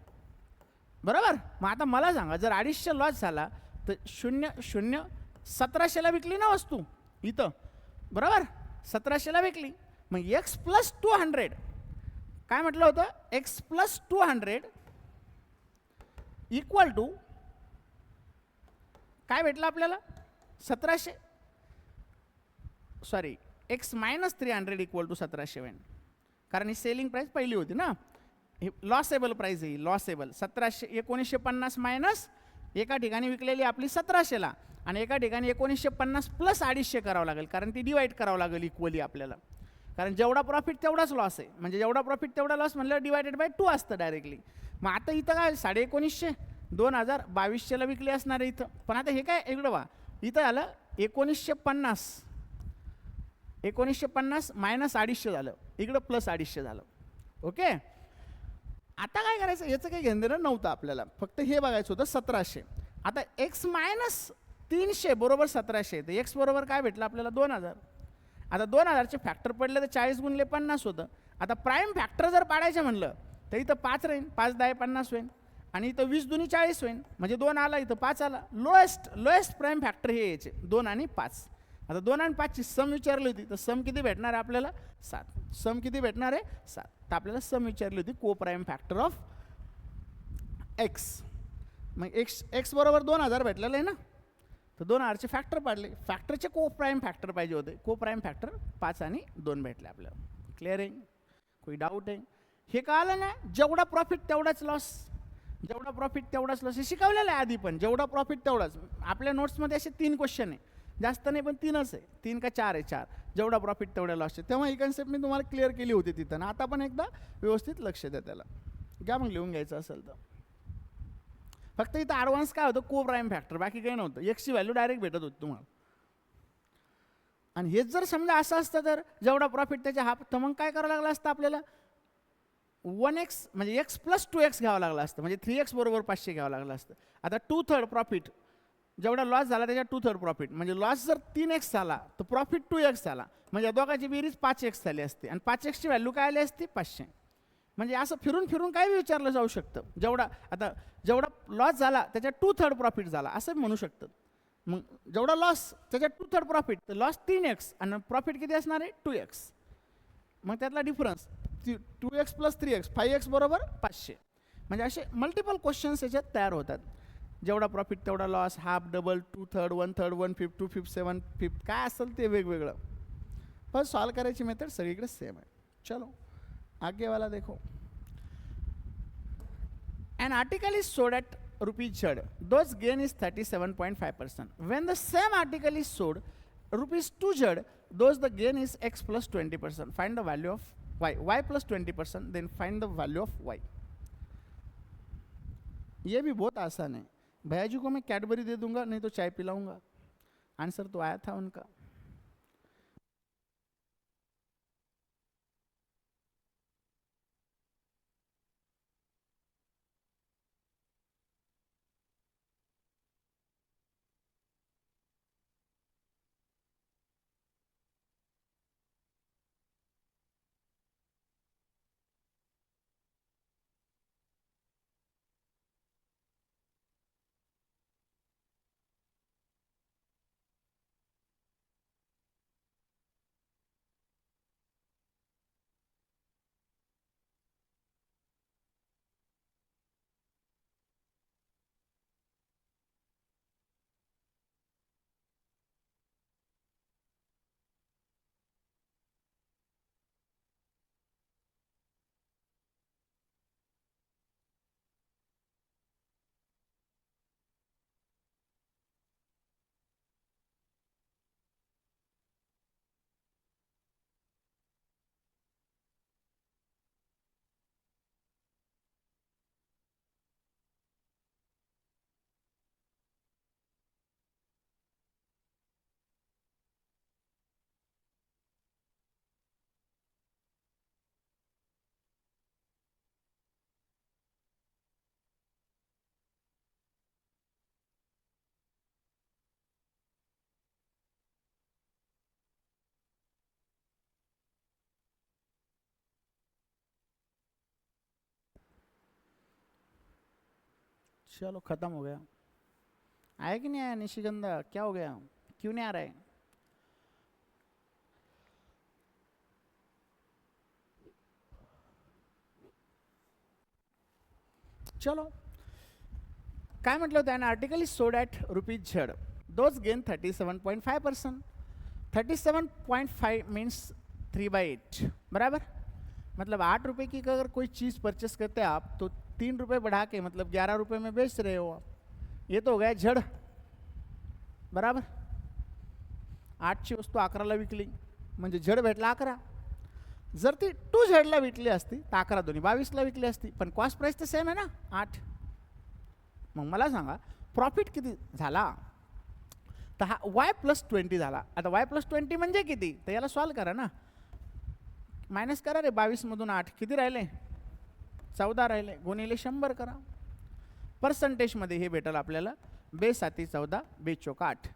बरोबर. मग आता मला सांगा, जर 250 लॉस झाला तर 0 1700ला विकली ना वस्तू इथं, बरोबर. 1700ला विकली. मग x प्लस 200 काय म्हटलं होतं, x प्लस 200 इक्वल टू काय भेटलं आपल्याला, 1700. Sorry, x minus 300 equal to 1700 होईल. कारण ही सेलिंग प्राईस पहिली होती ना, ही लॉसेबल प्राईस आहे. लॉसेबल 1950 मायनस एका ठिकाणी विकलेली आपली 1700ला आणि एका ठिकाणी 1950 प्लस 250 करावं लागेल, कारण ती डिवाईड करावं लागेल इक्वली आपल्याला. कारण जेवढा प्रॉफिट तेवढाच लॉस आहे. म्हणजे जेवढा प्रॉफिट तेवढा लॉस म्हणलं डिवायडेड बाय 2 असतं डायरेक्टली. मग आता इथं काय 1950 2200ला विकली असणार आहे इथं. पण आता हे काय इकडं वा, इथं आलं 1950 मायनस 250 झालं, इकडं प्लस 250 झालं. ओके, आता काय करायचं, याचं काही घेणं नव्हतं आपल्याला, फक्त हे बघायचं होतं 1700. आता x मायनस 300 बरोबर 1700, तर x बरोबर काय भेटलं आपल्याला 2000. आता 2000चे फॅक्टर पडले तर 40 गुणिले 50 होतं. आता प्राईम फॅक्टर जर पाडायचं म्हणलं तर इथं 5 राहील, 5 10 50 होईल आणि इथं 20 दुनी 40 होईल. म्हणजे 2 आला, इथं 5 आला. लोएस्ट प्राईम फॅक्टर हे याचे 2 आणि 5. आता 2 आणि 5ची सम विचारली होती, तर सम किती भेटणार आहे आपल्याला? 7. सम किती भेटणार आहे? 7. तर आपल्याला सम विचारली होती को प्राईम फॅक्टर ऑफ एक्स. मग एक्स बरोबर 2000 भेटलेलं आहे ना, तर 2000चे फॅक्टर पाडले. फॅक्टरचे को प्राईम फॅक्टर पाहिजे होते. को प्राईम फॅक्टर 5 आणि 2 भेटले आपल्याला. क्लिअर आहे? कोई डाऊट आहे? हे कळालं ना, जेवढा प्रॉफिट तेवढाच लॉस, जेवढा प्रॉफिट तेवढाच लॉस, हे शिकवलेलं आहे आधी पण. जेवढा प्रॉफिट तेवढाच. आपल्या नोट्समध्ये असे 3 क्वेश्चन आहे, जास्त नाही पण 3च आहे. 3 का 4 आहे? 4. जेवढा प्रॉफिट तेवढा लॉस आहे. तेव्हा ही कन्सेप्ट मी तुम्हाला क्लिअर केली होती तिथं ना. आता पण एकदा व्यवस्थित लक्ष द्या त्याला. घ्या मग लिहून घ्यायचं असेल तर. फक्त इथं ॲडव्हान्स काय होतं? को प्राईम फॅक्टर, बाकी काही नव्हतं. एक्सची व्हॅल्यू डायरेक्ट भेटत होती तुम्हाला. आणि हेच जर समजा असं असतं तर जेवढा प्रॉफिट त्याच्या हाफ, तर मग काय करावं लागलं असतं आपल्याला? 1x म्हणजे x + 2x घ्यावं लागलं असतं. म्हणजे 3x बरोबर 500 घ्यावं लागलं असतं. आता 2/3 प्रॉफिट, जेवढा लॉस झाला त्याच्या 2/3 प्रॉफिट. म्हणजे लॉस जर 3x झाला तर प्रॉफिट 2x झाला. म्हणजे या दोघांची बेरीज 5x झाली असते. आणि 5x ची व्हॅल्यू काय आली असती? 500. म्हणजे असं फिरून फिरून काय विचारलं जाऊ शकतं. जेवढा लॉस झाला त्याच्या 2/3 प्रॉफिट झाला असं म्हणू शकतं. मग जेवढा लॉस त्याच्या 2/3 प्रॉफिट, तर लॉस 3x आणि प्रॉफिट किती असणार आहे? 2x. मग त्यातला डिफरन्स 2x + 3x 5x बरोबर 500. म्हणजे असे मल्टिपल क्वेश्चन्स याच्यात तयार होतात. जेवढा प्रॉफिट तेवढा लॉस, हाफ, डबल, 2/3, 1/3, 1/5, 2/5, 7/5 काय असेल ते वेगवेगळं. पण सॉल्व करायची मेथड सगळीकडे सेम आहे. चलो आगे वाला देखो. An article is sold at rupees Z. Those gain is 37.5%. When the same article is sold rupees 2Z, those the gain is x + 20%. Find the value of y. Y + 20%. Then find the value of y. ये भी बहुत आसान है. भैया जी को मैं Cadbury दे दूंगा, नहीं तो चाय पिलाऊंगा. आंसर तो आया था उनका. चलो खत्म हो गया. आया कि नहीं आया निशिगंधा? क्या हो गया? क्यों नहीं आ रहा है? चलो काय म्हटलं होतं? An article is sold at rupees Z. Does gain 37.5%. 37.5 means 3/8. बराबर. मतलब 8 रुपये की अगर कोई चीज़ परचेस करते हैं आप, तो 3 रुपये बढ़ा के मतलब 11 रुपये में बेच रहे हो आप. ये तो हो गया झड. बराबर. 8ची वस्तू 11ला विकली म्हणजे झड भेटला 11. जर ती 2Z विकली असती तर 11 दोन्ही 22ला विकली असती, पण कॉस्ट प्राइस तर सेम आहे ना 8. मग मला सांगा प्रॉफिट किती झाला? तर हा y + 20 झाला. आता y + 20 म्हणजे किती? तर याला सॉल्व करा ना. मायनस करा रे. 22 मधून 8 किती राहिले? 14 राहिले. गुणिले 100 करा. पर्सेंटेजमध्ये हे भेटेल आपल्याला 2 7 14 2 चौक 8.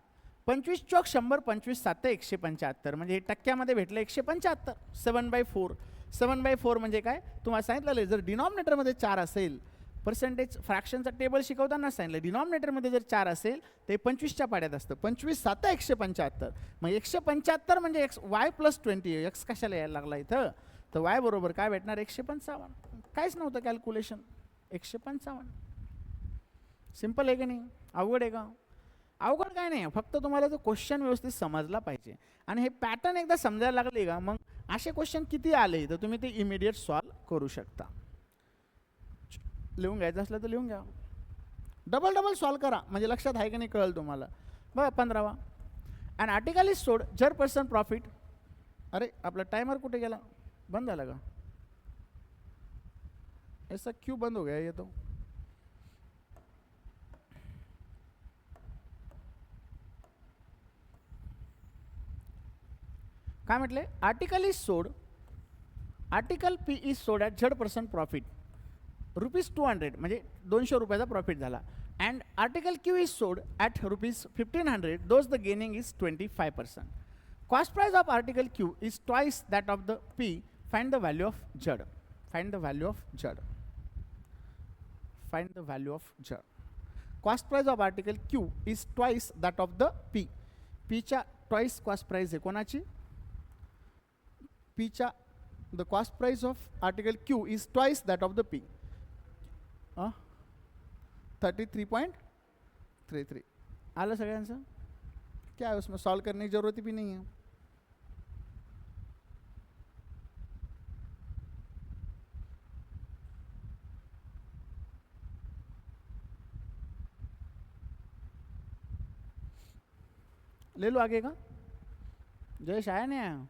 25 चौक 100 25 7 175. म्हणजे हे टक्क्यामध्ये भेटलं 175. 7/4. 7/4 म्हणजे काय? तुम्हाला सांगितलेलं आहे जर डिनॉमिनेटरमध्ये 4 असेल पर्सेंटेज फ्रॅक्शनचा टेबल शिकवताना सांगितलं डिनॉमिनेटरमध्ये जर 4 असेल ते 25च्या पाड्यात असतं. 25 7 175. मग 175 म्हणजे एक्स वाय प्लस 20 एक्स कशाला यायला लागला इथं, तर वाय बरोबर काय भेटणार 155. काहीच नव्हतं कॅल्क्युलेशन, 155. सिम्पल आहे की नाही, अवघड आहे का? अवघड काय नाही, फक्त तुम्हाला तो क्वेश्चन व्यवस्थित समजला पाहिजे. आणि हे पॅटर्न एकदा समजायला लागले का मग असे क्वेश्चन किती आले तर तुम्ही ते इमिडिएट सॉल्व करू शकता. लिहून घ्यायचं असलं तर लिहून घ्या, डबल डबल सॉल्व करा म्हणजे लक्षात आहे की नाही कळेल तुम्हाला. बघा 15वा, अँड आर्टिकल इज सोड जर पर्सन प्रॉफिट. अरे आपला टाइमर कुठे गेला, बंद झाला का? ऐसा क्यों बंद हो गया ये तो? काय म्हटले, आर्टिकल इज सोड, आर्टिकल पी इज सोड ॲट Z% प्रॉफिट ₹200 म्हणजे 200 रुपयाचा प्रॉफिट झाला. अँड आर्टिकल क्यू इज सोड at ₹1500 those the gaining is 25%. Cost price of article Q is twice that of the P. Find the value of Z. Find the value of Z. Find the value of Z. Cost price of article Q is twice that of the P. पीच्या twice cost price आहे कोणाची, पीच्या. The cost price of article Q is twice that of the P. 33.33 आलं सगळ्यांचं. क्या है उसमें solve करने की जरूरत भी नहीं है. ले लो आगे का, जयेश आया नहीं आया.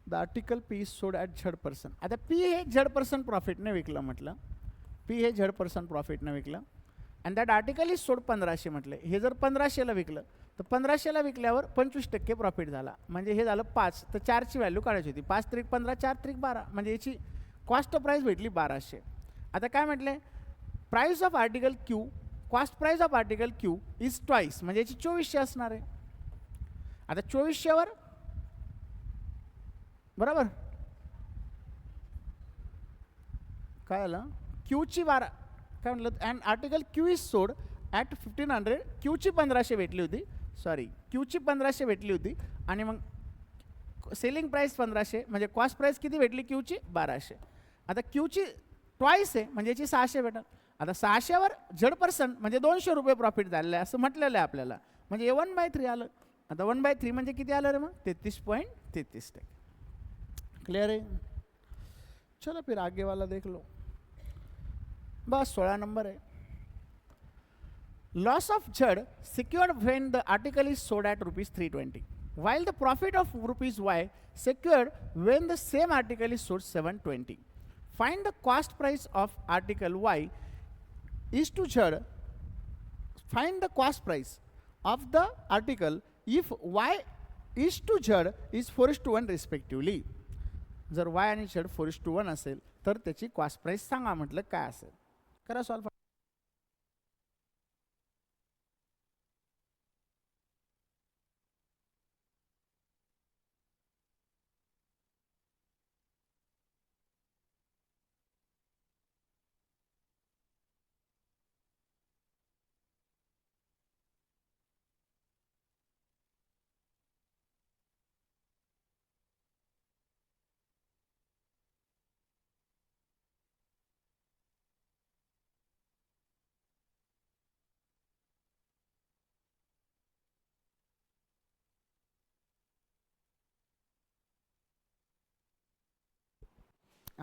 द आर्टिकल पी इज सोड ॲट Z%. आता पी हे Z% प्रॉफिटने विकलं म्हटलं, पी हे Z% प्रॉफिटने विकलं. अँड दॅट आर्टिकल इज सोड 1500 म्हटलं. हे जर 1500ला विकलं तर 1500ला विकल्यावर 25% प्रॉफिट झाला म्हणजे हे झालं 5. तर 4ची व्हॅल्यू काढायची होती. 5 त्रिक 15, 4 त्रिक 12 म्हणजे याची कॉस्ट प्राईस भेटली 1200. आता काय म्हटले, price of article Q, cost price of article Q is twice म्हणजे याची 2400 असणार आहे. आता 2400वर बरोबर काय आलं, क्यूची 12 काय म्हटलं. अँड आर्टिकल क्यू इज सोड ॲट 1500. क्यूची 1500 भेटली होती, सॉरी क्यूची 1500 भेटली होती आणि मग सेलिंग प्राइस 1500 म्हणजे कॉस्ट प्राइस किती भेटली क्यूची 1200. आता क्यूची ट्वाइस आहे म्हणजे याची 600 भेटल. आता 600वर Z% म्हणजे 200 रुपये प्रॉफिट झालेलं आहे असं म्हटलेलं आहे आपल्याला, म्हणजे 1/3 आलं. आता 1/3 म्हणजे किती आलं रे मग 33.33%. क्लियर है. चलो फिर आगे वाला देख लो. बस 16 नंबर है. Loss of Z secured when the article is sold at ₹320 while the profit of ₹Y secured when the same article is sold 720. Find the cost price of article Y is to Z. Find the cost price of the article if Y is to Z is 4:1 respectively. जर Y आणि Z 4:1 असेल तर त्याची cost price सांगा म्हटलं काय असेल. करा सॉल्व.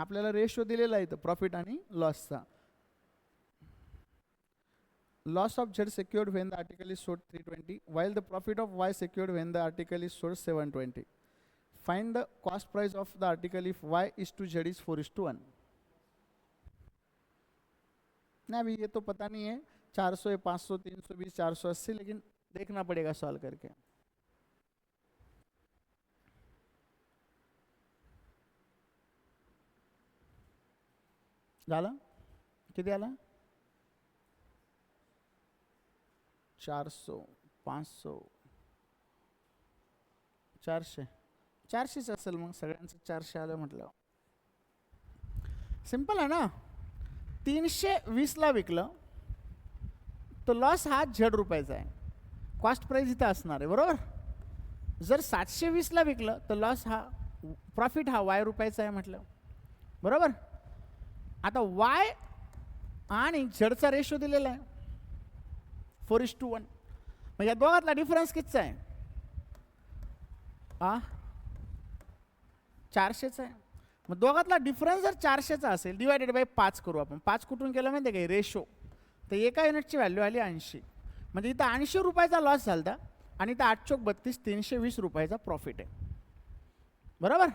आपल्याला रेशो दिलेला आहे प्रॉफिट आणि लॉसचा. Loss of Z secured when the article is sold 320 while the profit of Y secured when the article is sold 720. Find the cost price of the article if Y is to Z is 4:1. ना अभी ये तो पता नहीं है 400 है 500 320 480 लेकिन देखना पड़ेगा सॉल्व करके. झाला किती आला 400 500 400 400च असेल मग सगळ्यांचं 400 आलं म्हटलं. सिंपल आहे ना. 320ला विकलं तर लॉस हा झेड रुपयाचा आहे, कॉस्ट प्राईस इथं असणार आहे बरोबर. जर 720ला विकलं तर लॉस हा प्रॉफिट हा वाय रुपयाचा आहे म्हटलं बरोबर. आता वाय आणि झेडचा रेशो दिलेला आहे 4:1. मग या दोघातला डिफरन्स कितीचा आहे? 400चा आहे. मग दोघातला डिफरन्स जर 400चा असेल डिवायडेड बाय 5 करू आपण. 5 कुठून केलं माहिती आहे का? रेशो. तर एका युनिटची व्हॅल्यू आली 80. म्हणजे इथं 80 रुपयाचा लॉस झाला आणि इथं 8×32 320 रुपयाचा प्रॉफिट आहे बरोबर.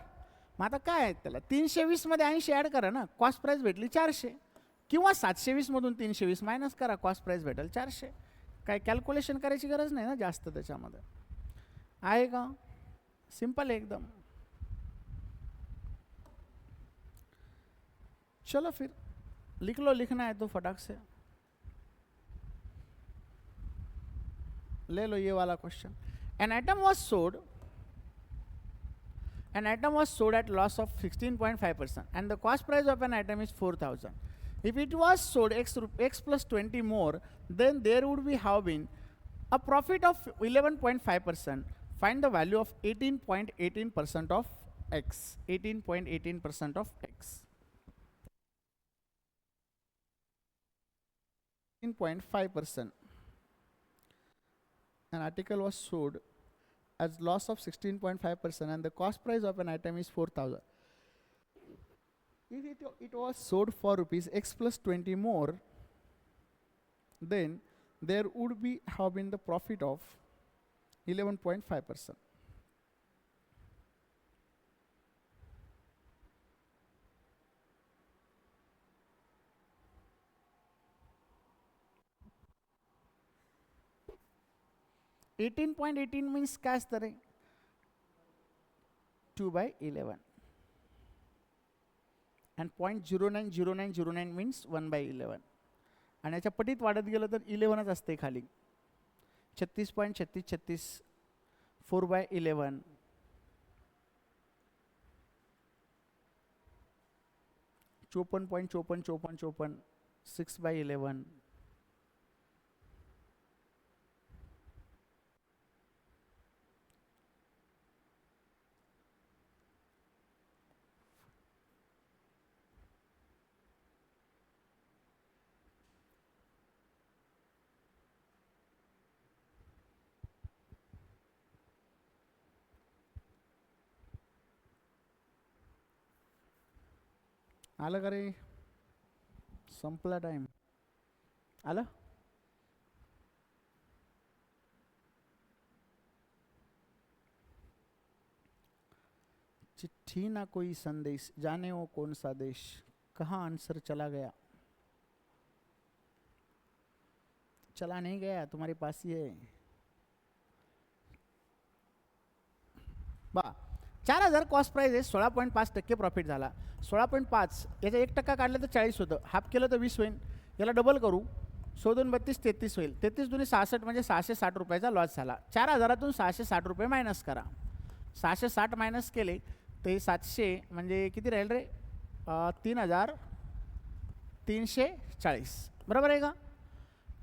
मग आता काय आहे त्याला 320 मध्ये 80 ॲड करा ना, कॉस्ट प्राईस भेटली 400. किंवा 720 मधून 320 मायनस करा, कॉस्ट प्राईस भेटेल 400. काय कॅल्क्युलेशन करायची गरज नाही ना जास्त त्याच्यामध्ये, आहे का? सिंपल आहे एकदम. चलो फिर लिख लो, लिखना है तो फटाक से ले लो ये वाला question. An atom was sold at loss of 16.5% and the cost price of an atom is 4,000. If it was sold x plus 20 more, then there would be have been a profit of 11.5%. Find the value of 18.18% of x. 18.18% of x. 18.5%. An article was sold as loss of 16.5% and the cost price of an item is 4,000. If it was sold for rupees x plus 20 more, then there would be have been the profit of 11.5%. (18.18) means काय असतं रे? 2/11 and 0.090909 means 1/11. आणि याच्या पटीत वाढत गेलं तर 11च असते खाली. 36.3636 4/11 54.545454 6/11. आलं का रे? संपला टाइम. आलं? चिट्ठी ना कोई संदेश, जाने वो कौन सा देश, कहाँ आंसर चला गया? चला नहीं गया, तुम्हारे पास ही है. बा 4,000 कॉस्ट प्राइस आहे, 16.5% प्रॉफिट झाला. 16.5 याचा 1% काढलं तर 40 होतं, हाफ केलं तर 20 होईल. याला डबल करू, 16 32 33 होईल. 33 दुनी 66 म्हणजे 660 रुपयाचा लॉस झाला. 4,000तून 660 रुपये मायनस करा. 660 मायनस केले ते 700 म्हणजे किती राहील रे? 3,340 बरोबर आहे का?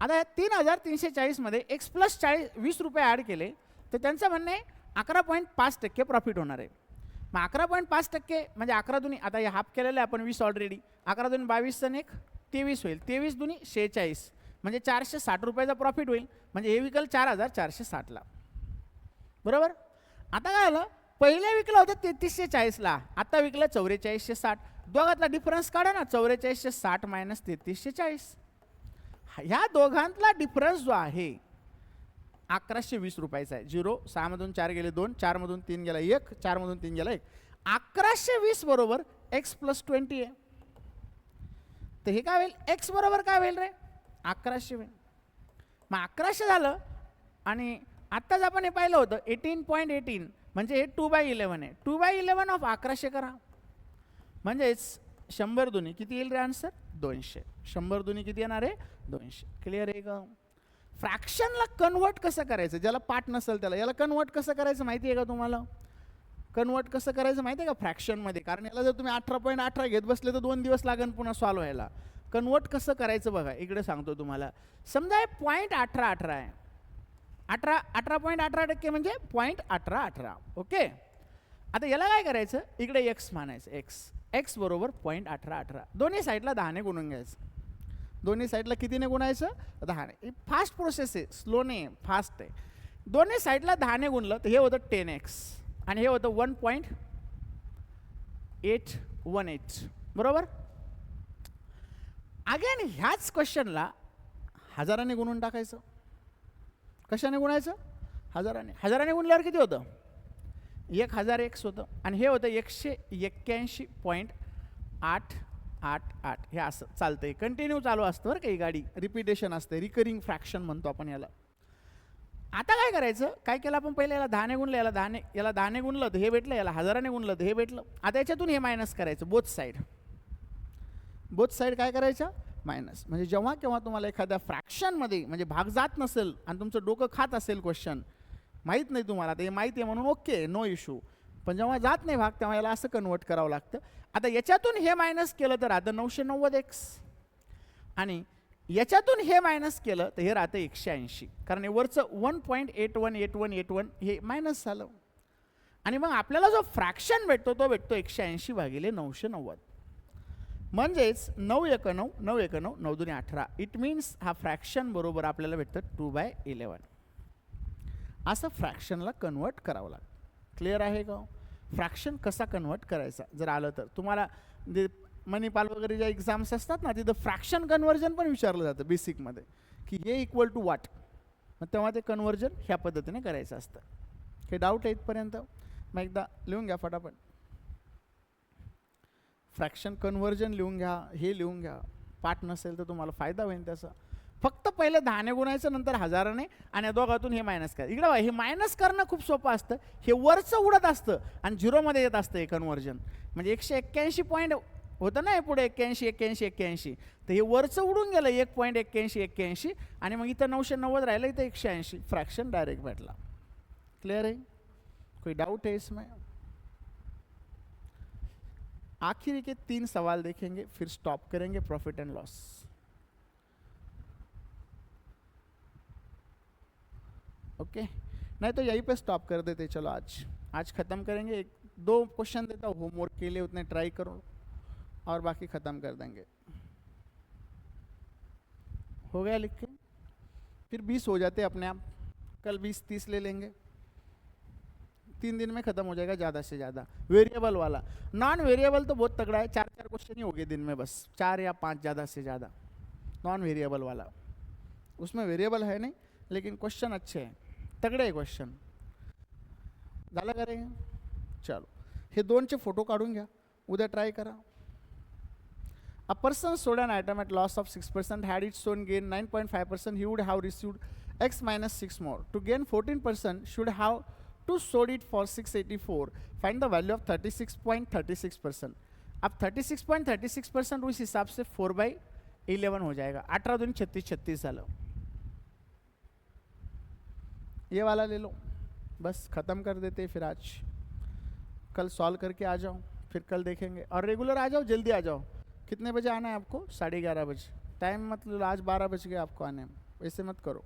आता 3,340 मध्ये x प्लस 20 रुपये ॲड केले तर त्यांचं म्हणणं आहे 11.5% प्रॉफिट होणार आहे. मग 11.5% म्हणजे 11 दुनी, आता हे हाफ केलेलं आहे आपण 20 ऑलरेडी. 11 दुनी 22 आणि 23 होईल. 23 दुनी 46 म्हणजे 460 रुपयाचा प्रॉफिट होईल. म्हणजे हे विकल 4,460ला बरोबर. आता काय झालं? पहिले विकलं होतं 3340ला, आता विकलं 4460. दोघातला डिफरन्स काढा ना, 4460 मायनस 3340. ह्या दोघांतला डिफरन्स जो आहे 1120 रुपयाचा आहे. 0 6 मधून 4 गेले 2, 4 मधून 3 गेला 1, 4 मधून 3 गेला 1. 1120 बरोबर x प्लस 20 आहे. तर हे काय होईल? x बरोबर काय होईल रे? 1100 होईल. मग 1100 झालं आणि आत्ताच आपण हे पाहिलं होतं 18.18 म्हणजे हे 2/11 आहे. 2/11 ऑफ 1100 करा म्हणजेच 100 दुनी किती येईल रे आन्सर? 200. 100 दुनी किती येणार आहे? 200. क्लिअर आहे का? फ्रॅक्शनला कन्वर्ट कसं करायचं? ज्याला पाठ नसेल त्याला याला कन्वर्ट कसं करायचं माहिती आहे का तुम्हाला? कन्वर्ट कसं करायचं माहिती आहे का फ्रॅक्शनमध्ये, कारण याला जर तुम्ही 18.18 घेत बसले तर 2 दिवस लागेल पुन्हा सॉल्व्ह व्हायला. कन्वर्ट कसं करायचं बघा, इकडे सांगतो तुम्हाला. समजा हे 0.1818 आहे, 18.18% म्हणजे 0.1818. ओके, आता याला काय करायचं, इकडे एक्स मानायचं, एक्स बरोबर 0.1818. दोन्ही साईडला 10ने गुणून घ्यायचं. दोन्ही साईडला कितीने गुणायचं, 10ने. फास्ट प्रोसेस आहे, स्लो नाही आहे, फास्ट आहे. दोन्ही साईडला 10ने गुणलं तर हे होतं 10x आणि हे होतं 1.818. बरोबर. अगेन ह्याच क्वेश्चनला हजाराने गुणून टाकायचं. कशाने गुणायचं, हजाराने. हजाराने गुणल्यावर किती होतं, 1000x होतं आणि हे होतं 181.888. हे असं चालतंय, कंटिन्यू चालू असतं बरं का ही गाडी, रिपिटेशन असते, रिकरिंग फ्रॅक्शन म्हणतो आपण याला. आता काय करायचं, काय केलं आपण, पहिले याला 10ने गुणलं, याला 10ने गुणलं तर हे भेटलं, याला हजाराने गुणलं तर हे भेटलं. आता याच्यातून हे मायनस करायचं, बोथ साईड काय करायचं, मायनस. म्हणजे जेव्हा केव्हा तुम्हाला एखाद्या फ्रॅक्शनमध्ये म्हणजे भाग जात नसेल आणि तुमचं डोकं खात असेल क्वेश्चन, माहीत नाही तुम्हाला, तर हे माहिती आहे म्हणून ओके, नो इश्यू. पण जेव्हा जात नाही भाग तेव्हा याला असं कन्वर्ट करावं लागतं. आता याच्यातून हे मायनस केलं तर राहतं 990x आणि याच्यातून हे मायनस केलं तर हे राहतं 180, कारण हे वरचं 1.818181 हे मायनस झालं. आणि मग आपल्याला जो फ्रॅक्शन भेटतो तो भेटतो 180 भागिले 990. म्हणजेच 9×1 9×1 9×2 इट मीन्स हा फ्रॅक्शन बरोबर आपल्याला भेटतं 2/11. असं फ्रॅक्शनला कन्वर्ट करावं लागतं. क्लिअर आहे का, फ्रॅक्शन कसा कन्वर्ट करायचा. जर आलं तर तुम्हाला मणिपाल वगैरे ज्या एक्झाम्स असतात ना, तिथं फ्रॅक्शन कन्वर्जन पण विचारलं जातं बेसिकमध्ये, की हे इक्वल टू वाट. मग तेव्हा ते कन्वर्जन ह्या पद्धतीने करायचं असतं. हे डाऊट आहे इथपर्यंत, मग एकदा लिहून घ्या फटाफट. फ्रॅक्शन कन्वर्जन लिहून घ्या, हे लिहून घ्या. पाठ नसेल तर तुम्हाला फायदा होईल त्याचा. फक्त पहिले 10ने गुणायचं, नंतर हजाराने, आणि दोघातून हे मायनस करायचं. इकडे हे मायनस करणं खूप सोपं असतं, हे वरचं उडत असतं आणि झिरोमध्ये येत असतं हे कन्वर्जन. म्हणजे 181 पॉईंट होतं ना हे पुढे, 81 तर हे वरचं उडून गेलं 1.81 आणि मग इथं 990 राहिलं, इथं 180. फ्रॅक्शन डायरेक्ट भेटला. क्लियर आहे, कोई डाउट है इसमें. आखिरी के 3 सवाल देखेंगे फिर स्टॉप करेंगे प्रॉफिट एंड लॉस. ओके, नहीं तो यहीं पे स्टॉप कर देते. चलो आज ख़त्म करेंगे. 1-2 क्वेश्चन देता हूँ होमवर्क के लिए, उतने ट्राई करो और बाकी ख़त्म कर देंगे. हो गया लिख के, फिर 20 हो जाते अपने आप. कल 20-30 ले लेंगे, 3 दिन में ख़त्म हो जाएगा ज़्यादा से ज़्यादा. वेरिएबल वाला, नॉन वेरिएबल तो बहुत तगड़ा है, 4-4 क्वेश्चन ही हो गए दिन में, बस 4 या 5 ज़्यादा से ज़्यादा. नॉन वेरिएबल वाला, उसमें वेरिएबल है नहीं लेकिन क्वेश्चन अच्छे हैं, तगड़े आहे क्वेश्चन. झालं का रे. चलो, हे 2चे फोटो काढून घ्या, उद्या ट्राय करा. A person sold an item at loss of 6%, had its own gain 9.5%, he would have received x minus 6 more. To gain 14%, should have to sold it for 684. Find the value of 36.36%. अब 36.36% उस हिसाब से 4/11 हो जाएगा. 18 दूनी 36 झालं. ये वाला ले low, बस ख़त्म कर देते. फिर आज कल सॉल्व करके आ जाओ, फिर कल देखेंगे. और रेगुलर आ जाओ, जल्दी आ जाओ. कितने बजे आना है आपको, 11:30 बजे. टाइम मतलब आज 12 बज गए आपको आने में, वैसे मत करो.